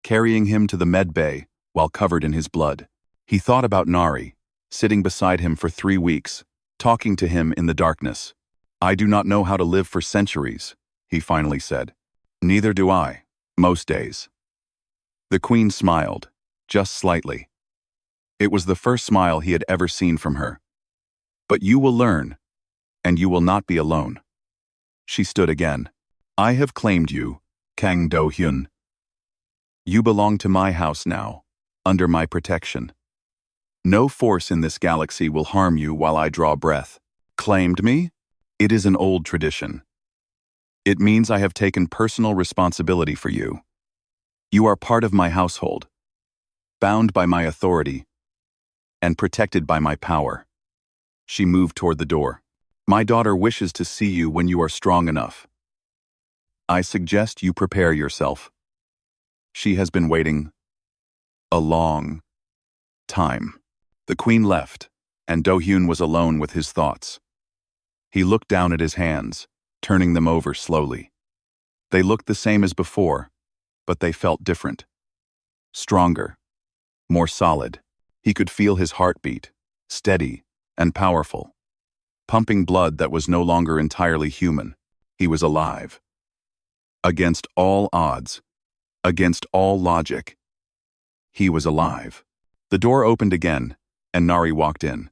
carrying him to the med bay while covered in his blood. He thought about Nari, sitting beside him for 3 weeks, talking to him in the darkness. I do not know how to live for centuries, he finally said. Neither do I, most days. The queen smiled, just slightly. It was the first smile he had ever seen from her. But you will learn, and you will not be alone. She stood again. I have claimed you, Kang Do-hyun. You belong to my house now, under my protection. No force in this galaxy will harm you while I draw breath. Claimed me? It is an old tradition. It means I have taken personal responsibility for you. You are part of my household, bound by my authority, and protected by my power. She moved toward the door. My daughter wishes to see you when you are strong enough. I suggest you prepare yourself. She has been waiting a long time. The queen left, and Do-hyun was alone with his thoughts. He looked down at his hands, turning them over slowly. They looked the same as before, but they felt different. Stronger, more solid. He could feel his heartbeat, steady and powerful, pumping blood that was no longer entirely human. He was alive. Against all odds, against all logic, he was alive. The door opened again, and Nari walked in.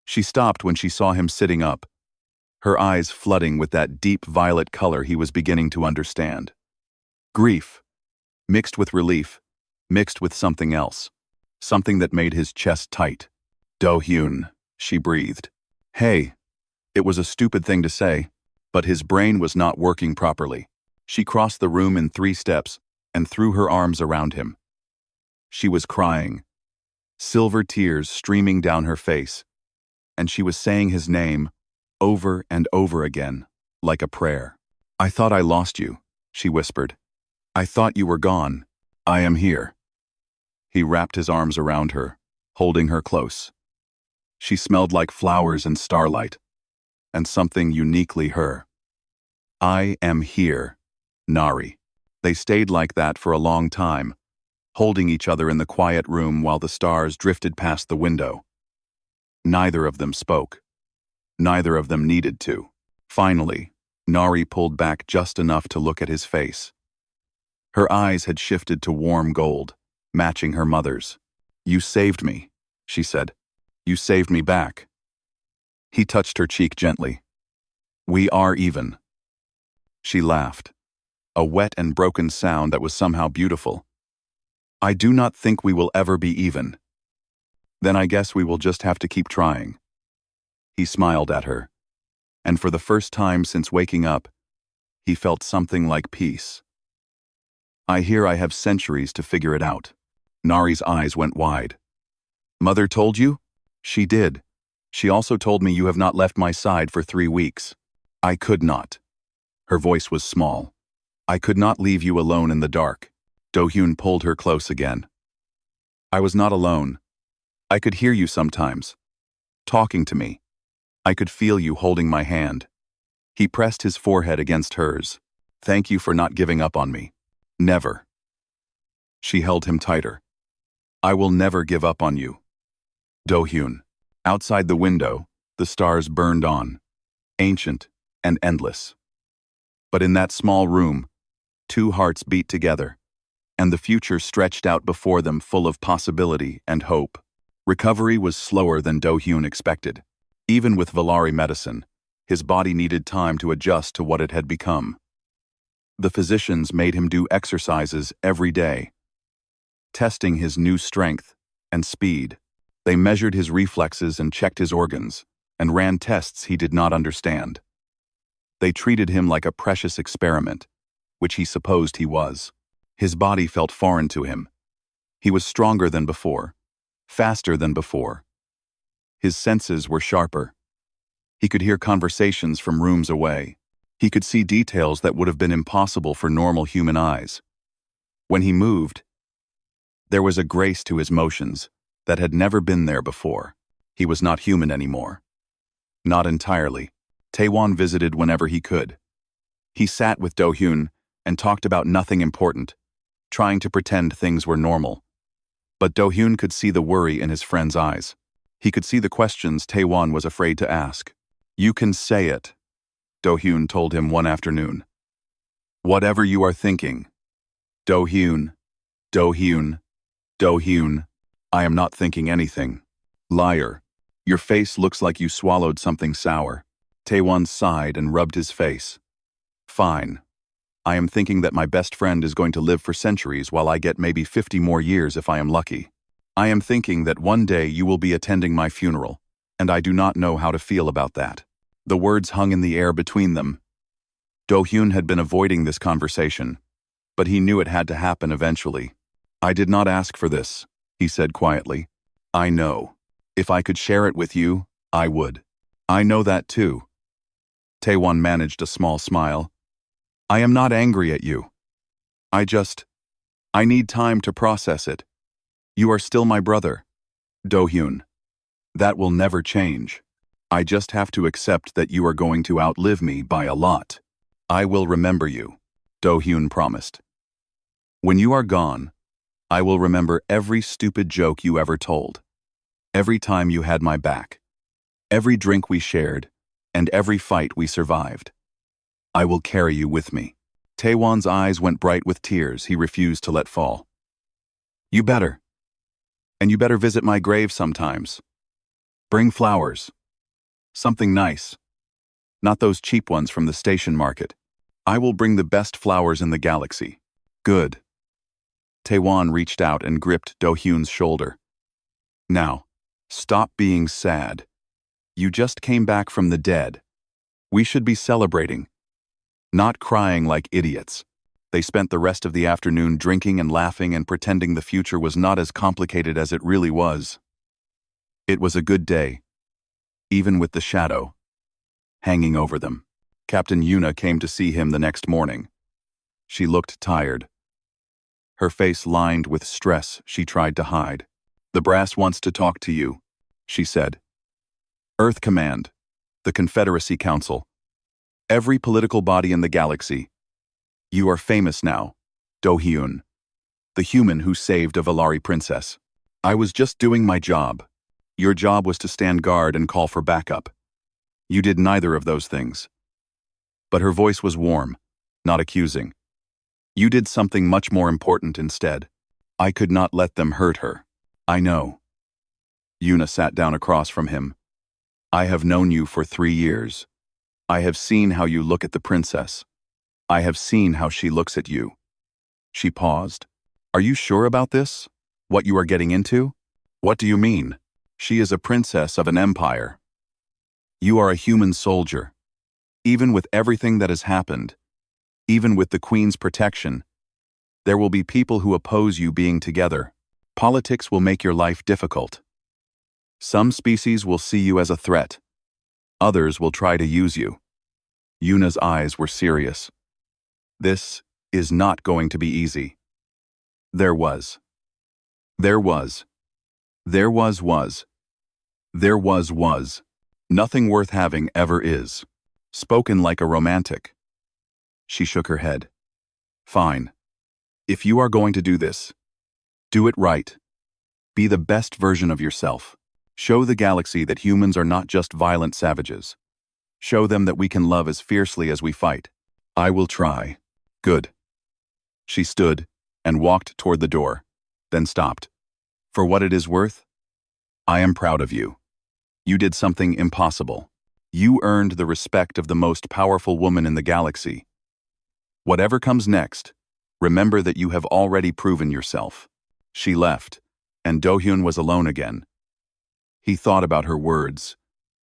She stopped when she saw him sitting up, her eyes flooding with that deep violet color he was beginning to understand. Grief, mixed with relief, mixed with something else, something that made his chest tight. Do-hyun, she breathed. Hey, it was a stupid thing to say, but his brain was not working properly. She crossed the room in 3 steps and threw her arms around him. She was crying, silver tears streaming down her face, and she was saying his name over and over again, like a prayer. I thought I lost you, she whispered. I thought you were gone. I am here. He wrapped his arms around her, holding her close. She smelled like flowers and starlight, and something uniquely her. I am here, Nari. They stayed like that for a long time, holding each other in the quiet room while the stars drifted past the window. Neither of them spoke. Neither of them needed to. Finally, Nari pulled back just enough to look at his face. Her eyes had shifted to warm gold, matching her mother's. You saved me, she said. You saved me back. He touched her cheek gently. We are even. She laughed, a wet and broken sound that was somehow beautiful. I do not think we will ever be even. Then I guess we will just have to keep trying. He smiled at her, and for the first time since waking up, he felt something like peace. I hear I have centuries to figure it out. Nari's eyes went wide. Mother told you? She did. She also told me you have not left my side for 3 weeks. I could not. Her voice was small. I could not leave you alone in the dark. Do-hyun pulled her close again. I was not alone. I could hear you sometimes, talking to me. I could feel you holding my hand. He pressed his forehead against hers. Thank you for not giving up on me. Never. She held him tighter. I will never give up on you. Do-hyun. Outside the window, the stars burned on, ancient and endless. But in that small room, 2 hearts beat together, and the future stretched out before them full of possibility and hope. Recovery was slower than Do-hyun expected. Even with Valari medicine, his body needed time to adjust to what it had become. The physicians made him do exercises every day, testing his new strength and speed. They measured his reflexes and checked his organs, and ran tests he did not understand. They treated him like a precious experiment, which he supposed he was. His body felt foreign to him. He was stronger than before, faster than before. His senses were sharper. He could hear conversations from rooms away. He could see details that would have been impossible for normal human eyes. When he moved, there was a grace to his motions that had never been there before. He was not human anymore. Not entirely. Taewon visited whenever he could. He sat with Do-hyun and talked about nothing important, trying to pretend things were normal. But Do-hyun could see the worry in his friend's eyes. He could see the questions Taewon was afraid to ask. You can say it, Do-hyun told him one afternoon. Whatever you are thinking. Do-hyun, Do-hyun, Do-hyun. I am not thinking anything. Liar. Your face looks like you swallowed something sour. Taewon sighed and rubbed his face. Fine. I am thinking that my best friend is going to live for centuries while I get maybe 50 more years if I am lucky. I am thinking that one day you will be attending my funeral, and I do not know how to feel about that. The words hung in the air between them. Do-hyun had been avoiding this conversation, but he knew it had to happen eventually. I did not ask for this, he said quietly. I know. If I could share it with you, I would. I know that too. Taewon managed a small smile. I am not angry at you. I need time to process it. You are still my brother, Do-hyun. That will never change. I just have to accept that you are going to outlive me by a lot. I will remember you, Do-hyun promised. When you are gone, I will remember every stupid joke you ever told, every time you had my back, every drink we shared, and every fight we survived. I will carry you with me. Taewon's eyes went bright with tears he refused to let fall. You better. And you better visit my grave sometimes. Bring flowers. Something nice. Not those cheap ones from the station market. I will bring the best flowers in the galaxy. Good. Taewon reached out and gripped Do-hyun's shoulder. Now, stop being sad. You just came back from the dead. We should be celebrating, not crying like idiots. They spent the rest of the afternoon drinking and laughing and pretending the future was not as complicated as it really was. It was a good day, even with the shadow hanging over them. Captain Yuna came to see him the next morning. She looked tired, her face lined with stress she tried to hide. "The brass wants to talk to you," she said. "Earth Command, the Confederacy Council, every political body in the galaxy. You are famous now, Do-hyun, the human who saved a Valari princess. I was just doing my job. Your job was to stand guard and call for backup. You did neither of those things." But her voice was warm, not accusing. "You did something much more important instead. I could not let them hurt her. I know." Yuna sat down across from him. "I have known you for 3 years. I have seen how you look at the princess. I have seen how she looks at you." She paused. "Are you sure about this? What you are getting into? What do you mean? She is a princess of an empire. You are a human soldier. Even with everything that has happened, even with the Queen's protection, there will be people who oppose you being together. Politics will make your life difficult. Some species will see you as a threat. Others will try to use you." Yuna's eyes were serious. "This is not going to be easy." There was. Nothing worth having ever is. Spoken like a romantic. She shook her head. "Fine. If you are going to do this, do it right. Be the best version of yourself. Show the galaxy that humans are not just violent savages. Show them that we can love as fiercely as we fight." "I will try." "Good." She stood and walked toward the door, then stopped. "For what it is worth, I am proud of you. You did something impossible. You earned the respect of the most powerful woman in the galaxy. Whatever comes next, remember that you have already proven yourself." She left, and Do-hyun was alone again. He thought about her words,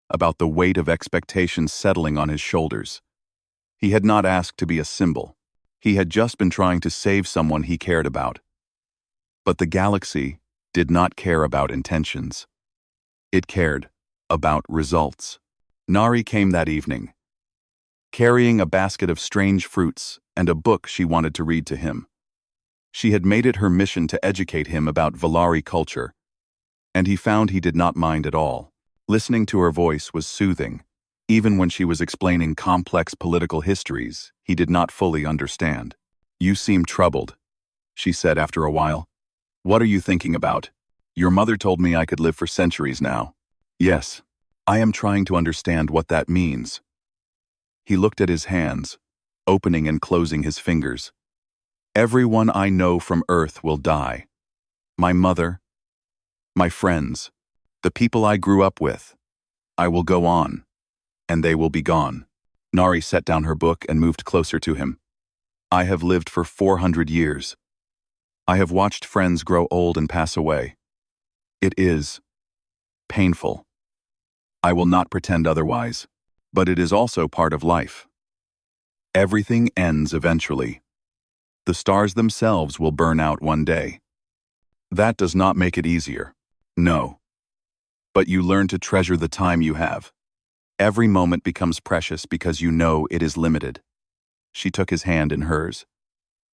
about the weight of expectations settling on his shoulders. He had not asked to be a symbol. He had just been trying to save someone he cared about. But the galaxy did not care about intentions. It cared about results. Nari came that evening, carrying a basket of strange fruits and a book she wanted to read to him. She had made it her mission to educate him about Valari culture, and he found he did not mind at all. Listening to her voice was soothing. Even when she was explaining complex political histories he did not fully understand. "You seem troubled," she said after a while. "What are you thinking about? Your mother told me I could live for centuries now." "Yes. I am trying to understand what that means." He looked at his hands, opening and closing his fingers. "Everyone I know from Earth will die. My mother, my friends, the people I grew up with. I will go on, and they will be gone." Nari set down her book and moved closer to him. "I have lived for 400 years. I have watched friends grow old and pass away. It is painful. I will not pretend otherwise, but it is also part of life. Everything ends eventually. The stars themselves will burn out one day. That does not make it easier. No. But you learn to treasure the time you have. Every moment becomes precious because you know it is limited." She took his hand in hers.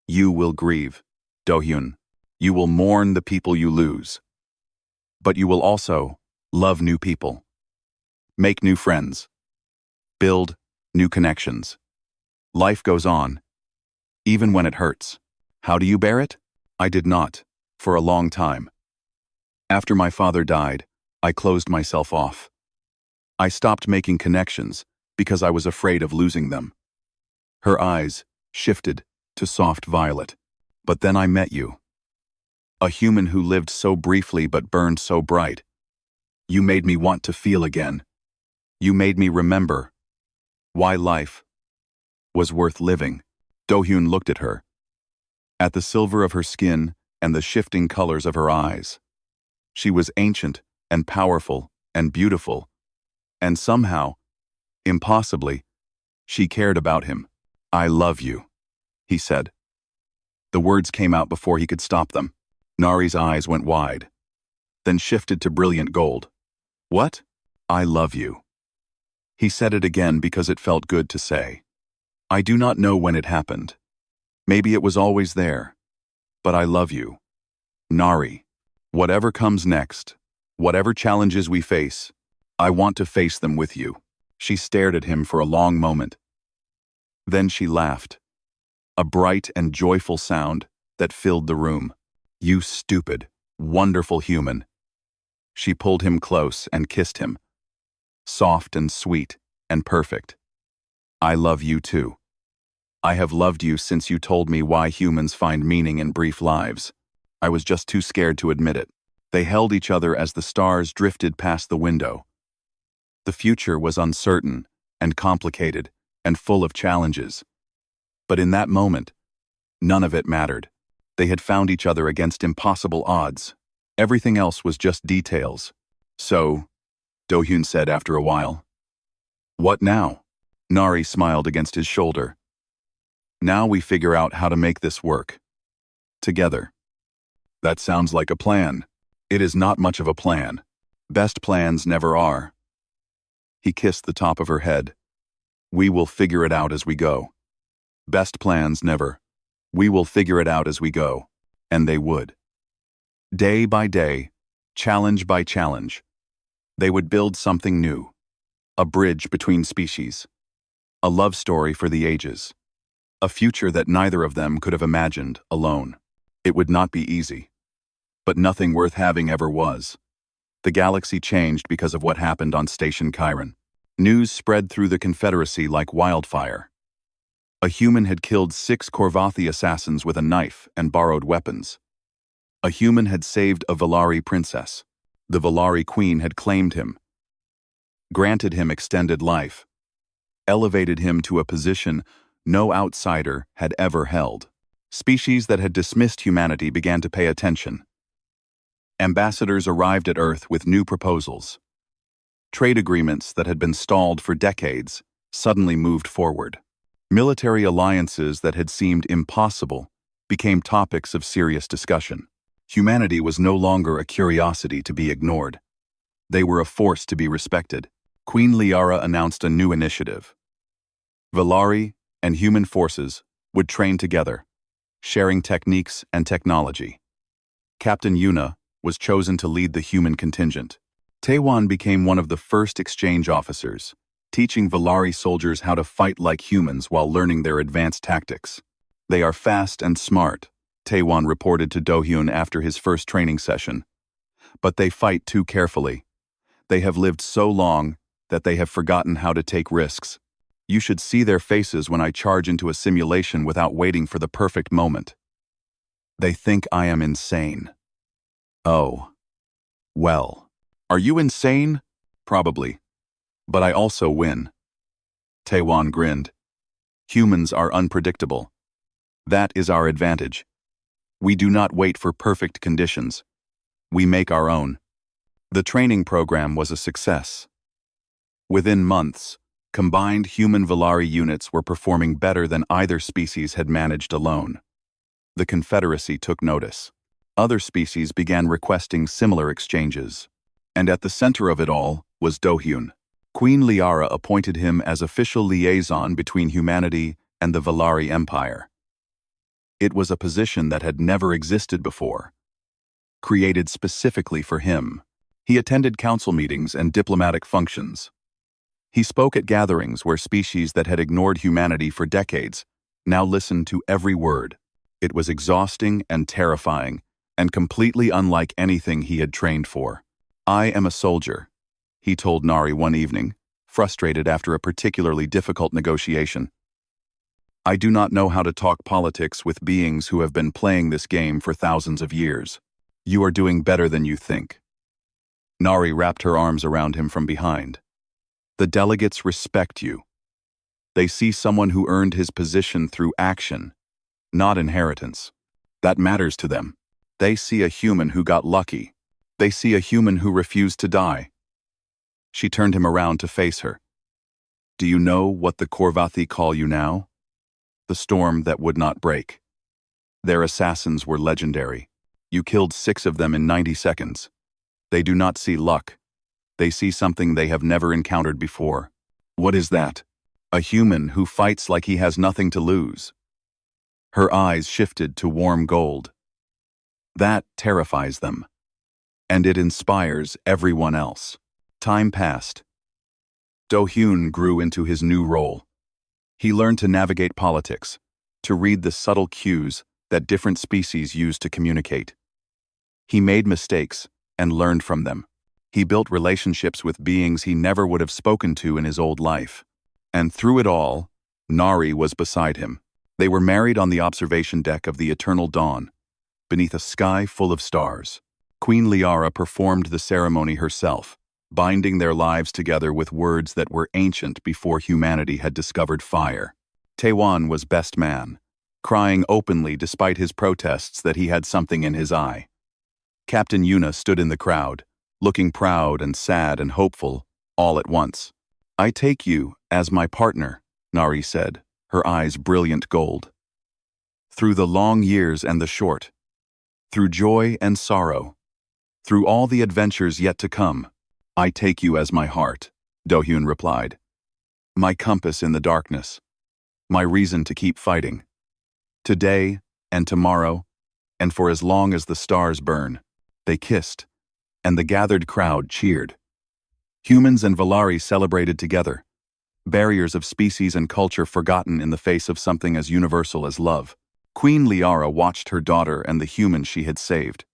"You will grieve, Do-hyun. You will mourn the people you lose. But you will also love new people. Make new friends. Build new connections. Life goes on, even when it hurts. How do you bear it? I did not, for a long time. After my father died, I closed myself off. I stopped making connections because I was afraid of losing them." Her eyes shifted to soft violet. "But then I met you. A human who lived so briefly but burned so bright. You made me want to feel again. You made me remember why life was worth living." Do-hyun looked at her, at the silver of her skin and the shifting colors of her eyes. She was ancient and powerful and beautiful, and somehow, impossibly, she cared about him. "I love you," he said. The words came out before he could stop them. Nari's eyes went wide, then shifted to brilliant gold. "What? I love you." He said it again because it felt good to say. "I do not know when it happened. Maybe it was always there. But I love you. Nari. Whatever comes next, whatever challenges we face, I want to face them with you. She stared at him for a long moment. Then she laughed. A bright and joyful sound that filled the room. You stupid, wonderful human. She pulled him close and kissed him. Soft and sweet and perfect. I love you too. I have loved you since you told me why humans find meaning in brief lives. I was just too scared to admit it. They held each other as the stars drifted past the window. The future was uncertain and complicated and full of challenges. But in that moment, none of it mattered. They had found each other against impossible odds. Everything else was just details. So, Do-hyun said after a while. What now? Nari smiled against his shoulder. Now we figure out how to make this work. Together. That sounds like a plan. It is not much of a plan. Best plans never are. He kissed the top of her head. We will figure it out as we go. Best plans never. We will figure it out as we go. And they would. Day by day, challenge by challenge, they would build something new. A bridge between species. A love story for the ages. A future that neither of them could have imagined alone. It would not be easy. But nothing worth having ever was. The galaxy changed because of what happened on Station Chiron. News spread through the Confederacy like wildfire. A human had killed 6 Korvathi assassins with a knife and borrowed weapons. A human had saved a Valari princess. The Valari queen had claimed him, granted him extended life, elevated him to a position no outsider had ever held. Species that had dismissed humanity began to pay attention. Ambassadors arrived at Earth with new proposals. Trade agreements that had been stalled for decades suddenly moved forward. Military alliances that had seemed impossible became topics of serious discussion. Humanity was no longer a curiosity to be ignored. They were a force to be respected. Queen Liara announced a new initiative. Valari and human forces would train together, sharing techniques and technology. Captain Yuna was chosen to lead the human contingent. Taewon became one of the first exchange officers, teaching Valari soldiers how to fight like humans while learning their advanced tactics. They are fast and smart, Taewon reported to Do-hyun after his first training session. But they fight too carefully. They have lived so long that they have forgotten how to take risks. You should see their faces when I charge into a simulation without waiting for the perfect moment. They think I am insane. Oh. Well. Are you insane? Probably. But I also win. Taewon grinned. Humans are unpredictable. That is our advantage. We do not wait for perfect conditions. We make our own. The training program was a success. Within months, combined human-Valari units were performing better than either species had managed alone. The Confederacy took notice. Other species began requesting similar exchanges. And at the center of it all was Do-hyun. Queen Liara appointed him as official liaison between humanity and the Valari Empire. It was a position that had never existed before. Created specifically for him, he attended council meetings and diplomatic functions. He spoke at gatherings where species that had ignored humanity for decades now listened to every word. It was exhausting and terrifying, and completely unlike anything he had trained for. I am a soldier, he told Nari one evening, frustrated after a particularly difficult negotiation. I do not know how to talk politics with beings who have been playing this game for thousands of years. You are doing better than you think. Nari wrapped her arms around him from behind. The delegates respect you. They see someone who earned his position through action, not inheritance. That matters to them. They see a human who got lucky. They see a human who refused to die. She turned him around to face her. Do you know what the Korvathi call you now? The storm that would not break. Their assassins were legendary. You killed 6 of them in 90 seconds. They do not see luck. They see something they have never encountered before. What is that? A human who fights like he has nothing to lose. Her eyes shifted to warm gold. That terrifies them. And it inspires everyone else. Time passed. Do-hyun grew into his new role. He learned to navigate politics, to read the subtle cues that different species use to communicate. He made mistakes and learned from them. He built relationships with beings he never would have spoken to in his old life. And through it all, Nari was beside him. They were married on the observation deck of the Eternal Dawn, beneath a sky full of stars. Queen Liara performed the ceremony herself, binding their lives together with words that were ancient before humanity had discovered fire. Taewon was best man, crying openly despite his protests that he had something in his eye. Captain Yuna stood in the crowd, looking proud and sad and hopeful, all at once. "I take you as my partner," Nari said, her eyes brilliant gold. "Through the long years and the short, through joy and sorrow, through all the adventures yet to come, I take you as my heart," Do-hyun replied. "My compass in the darkness, my reason to keep fighting. Today and tomorrow, and for as long as the stars burn." They kissed, and the gathered crowd cheered. Humans and Valari celebrated together, barriers of species and culture forgotten in the face of something as universal as love. Queen Liara watched her daughter and the humans she had saved.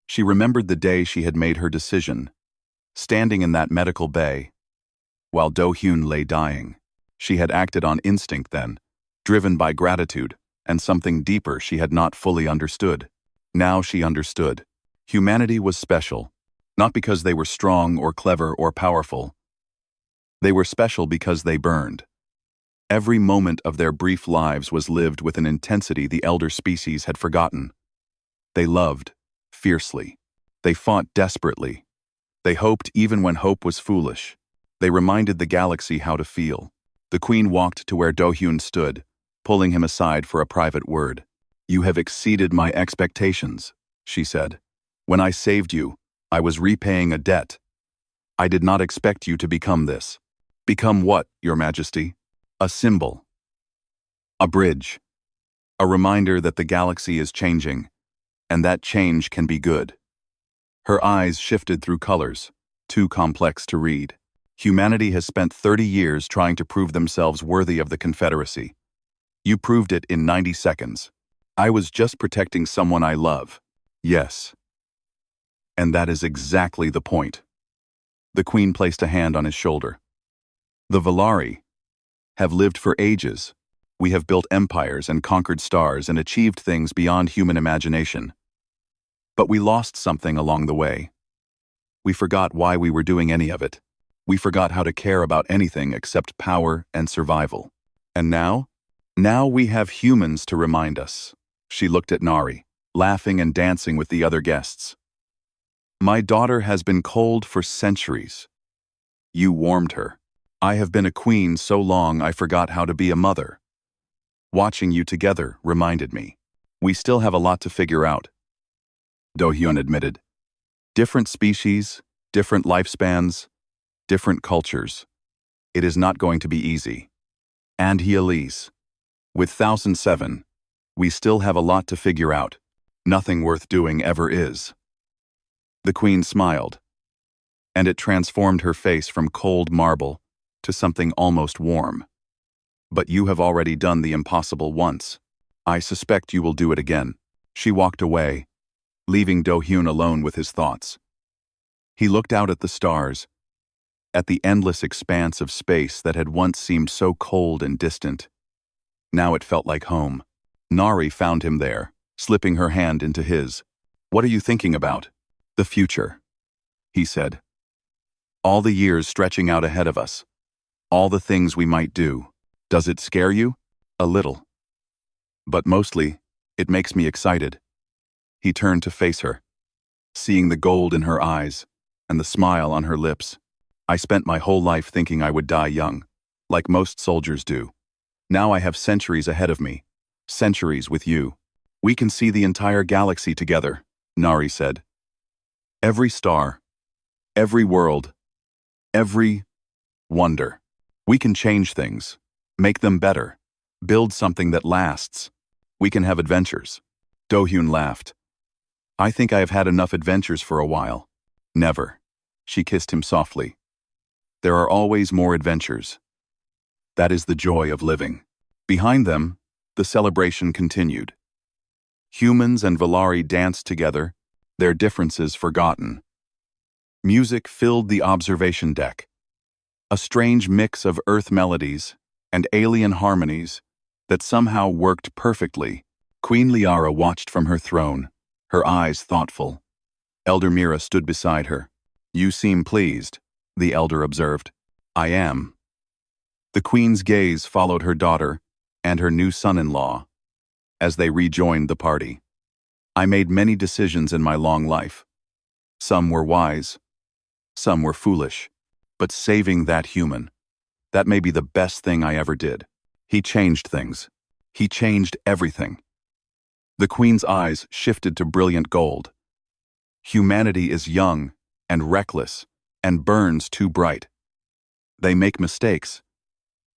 She remembered the day she had made her decision, standing in that medical bay, while Do-hyun lay dying. She had acted on instinct then, driven by gratitude and something deeper she had not fully understood. Now she understood. Humanity was special, not because they were strong or clever or powerful. They were special because they burned. Every moment of their brief lives was lived with an intensity the elder species had forgotten. They loved fiercely. They fought desperately. They hoped even when hope was foolish. They reminded the galaxy how to feel. The queen walked to where Do-hyun stood, pulling him aside for a private word. "You have exceeded my expectations," she said. "When I saved you, I was repaying a debt. I did not expect you to become this." "Become what, Your Majesty?" "A symbol. A bridge. A reminder that the galaxy is changing, and that change can be good." Her eyes shifted through colors, too complex to read. Humanity has spent 30 years trying to prove themselves worthy of the Confederacy. You proved it in 90 seconds. I was just protecting someone I love. Yes. And that is exactly the point. The queen placed a hand on his shoulder. The Valari have lived for ages. We have built empires and conquered stars and achieved things beyond human imagination. But we lost something along the way. We forgot why we were doing any of it. We forgot how to care about anything except power and survival. And now? Now we have humans to remind us. She looked at Nari, laughing and dancing with the other guests. "My daughter has been cold for centuries. You warmed her. I have been a queen so long I forgot how to be a mother. Watching you together reminded me. We still have a lot to figure out," Do-hyun admitted. "Different species, different lifespans, different cultures. It is not going to be easy. And Elise, with 1007, we still have a lot to figure out. Nothing worth doing ever is." The queen smiled, and it transformed her face from cold marble to something almost warm. "But you have already done the impossible once. I suspect you will do it again." She walked away, leaving Do-hyun alone with his thoughts. He looked out at the stars, at the endless expanse of space that had once seemed so cold and distant. Now it felt like home. Nari found him there, slipping her hand into his. "What are you thinking about?" "The future," he said. "All the years stretching out ahead of us. All the things we might do. Does it scare you?" "A little. But mostly, it makes me excited." He turned to face her, seeing the gold in her eyes and the smile on her lips. "I spent my whole life thinking I would die young, like most soldiers do. Now I have centuries ahead of me. Centuries with you. We can see the entire galaxy together," Nari said. "Every star, every world, every wonder. We can change things, make them better, build something that lasts. We can have adventures." Do-hyun laughed. I think I have had enough adventures for a while. Never. She kissed him softly. There are always more adventures. That is the joy of living. Behind them, the celebration continued. Humans and Valari danced together, their differences forgotten. Music filled the observation deck, a strange mix of Earth melodies and alien harmonies that somehow worked perfectly. Queen Liara watched from her throne, her eyes thoughtful. Elder Mira stood beside her. You seem pleased, the elder observed. I am. The queen's gaze followed her daughter and her new son-in-law as they rejoined the party. I made many decisions in my long life. Some were wise, some were foolish, but saving that human, that may be the best thing I ever did. He changed things. He changed everything. The queen's eyes shifted to brilliant gold. Humanity is young and reckless and burns too bright. They make mistakes.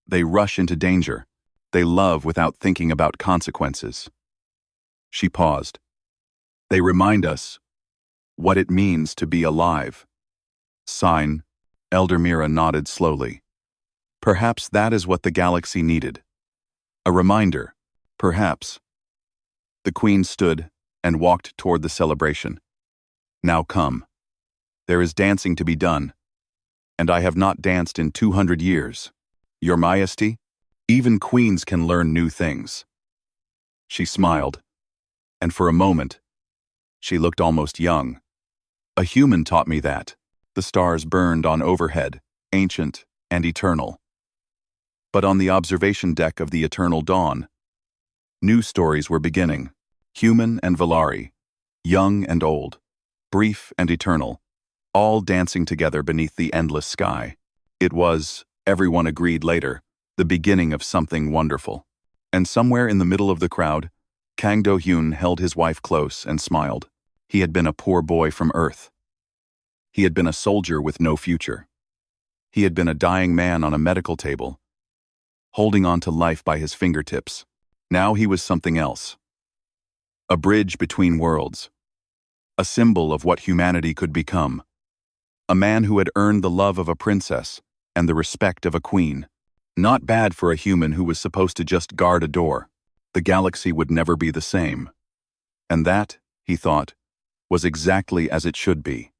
They rush into danger. They love without thinking about consequences. She paused. They remind us what it means to be alive. Sign, Elder Mira nodded slowly. Perhaps that is what the galaxy needed. A reminder, perhaps. The queen stood and walked toward the celebration. Now come. There is dancing to be done, and I have not danced in 200 years. Your Majesty, even queens can learn new things. She smiled, and for a moment, she looked almost young. A human taught me that. The stars burned on overhead, ancient and eternal. But on the observation deck of the eternal dawn, new stories were beginning. Human and Valari, young and old, brief and eternal, all dancing together beneath the endless sky. It was, everyone agreed later, the beginning of something wonderful. And somewhere in the middle of the crowd, Kang Do-hyun held his wife close and smiled. He had been a poor boy from Earth. He had been a soldier with no future. He had been a dying man on a medical table, holding on to life by his fingertips. Now he was something else. A bridge between worlds. A symbol of what humanity could become. A man who had earned the love of a princess and the respect of a queen. Not bad for a human who was supposed to just guard a door. The galaxy would never be the same. And that, he thought, was exactly as it should be.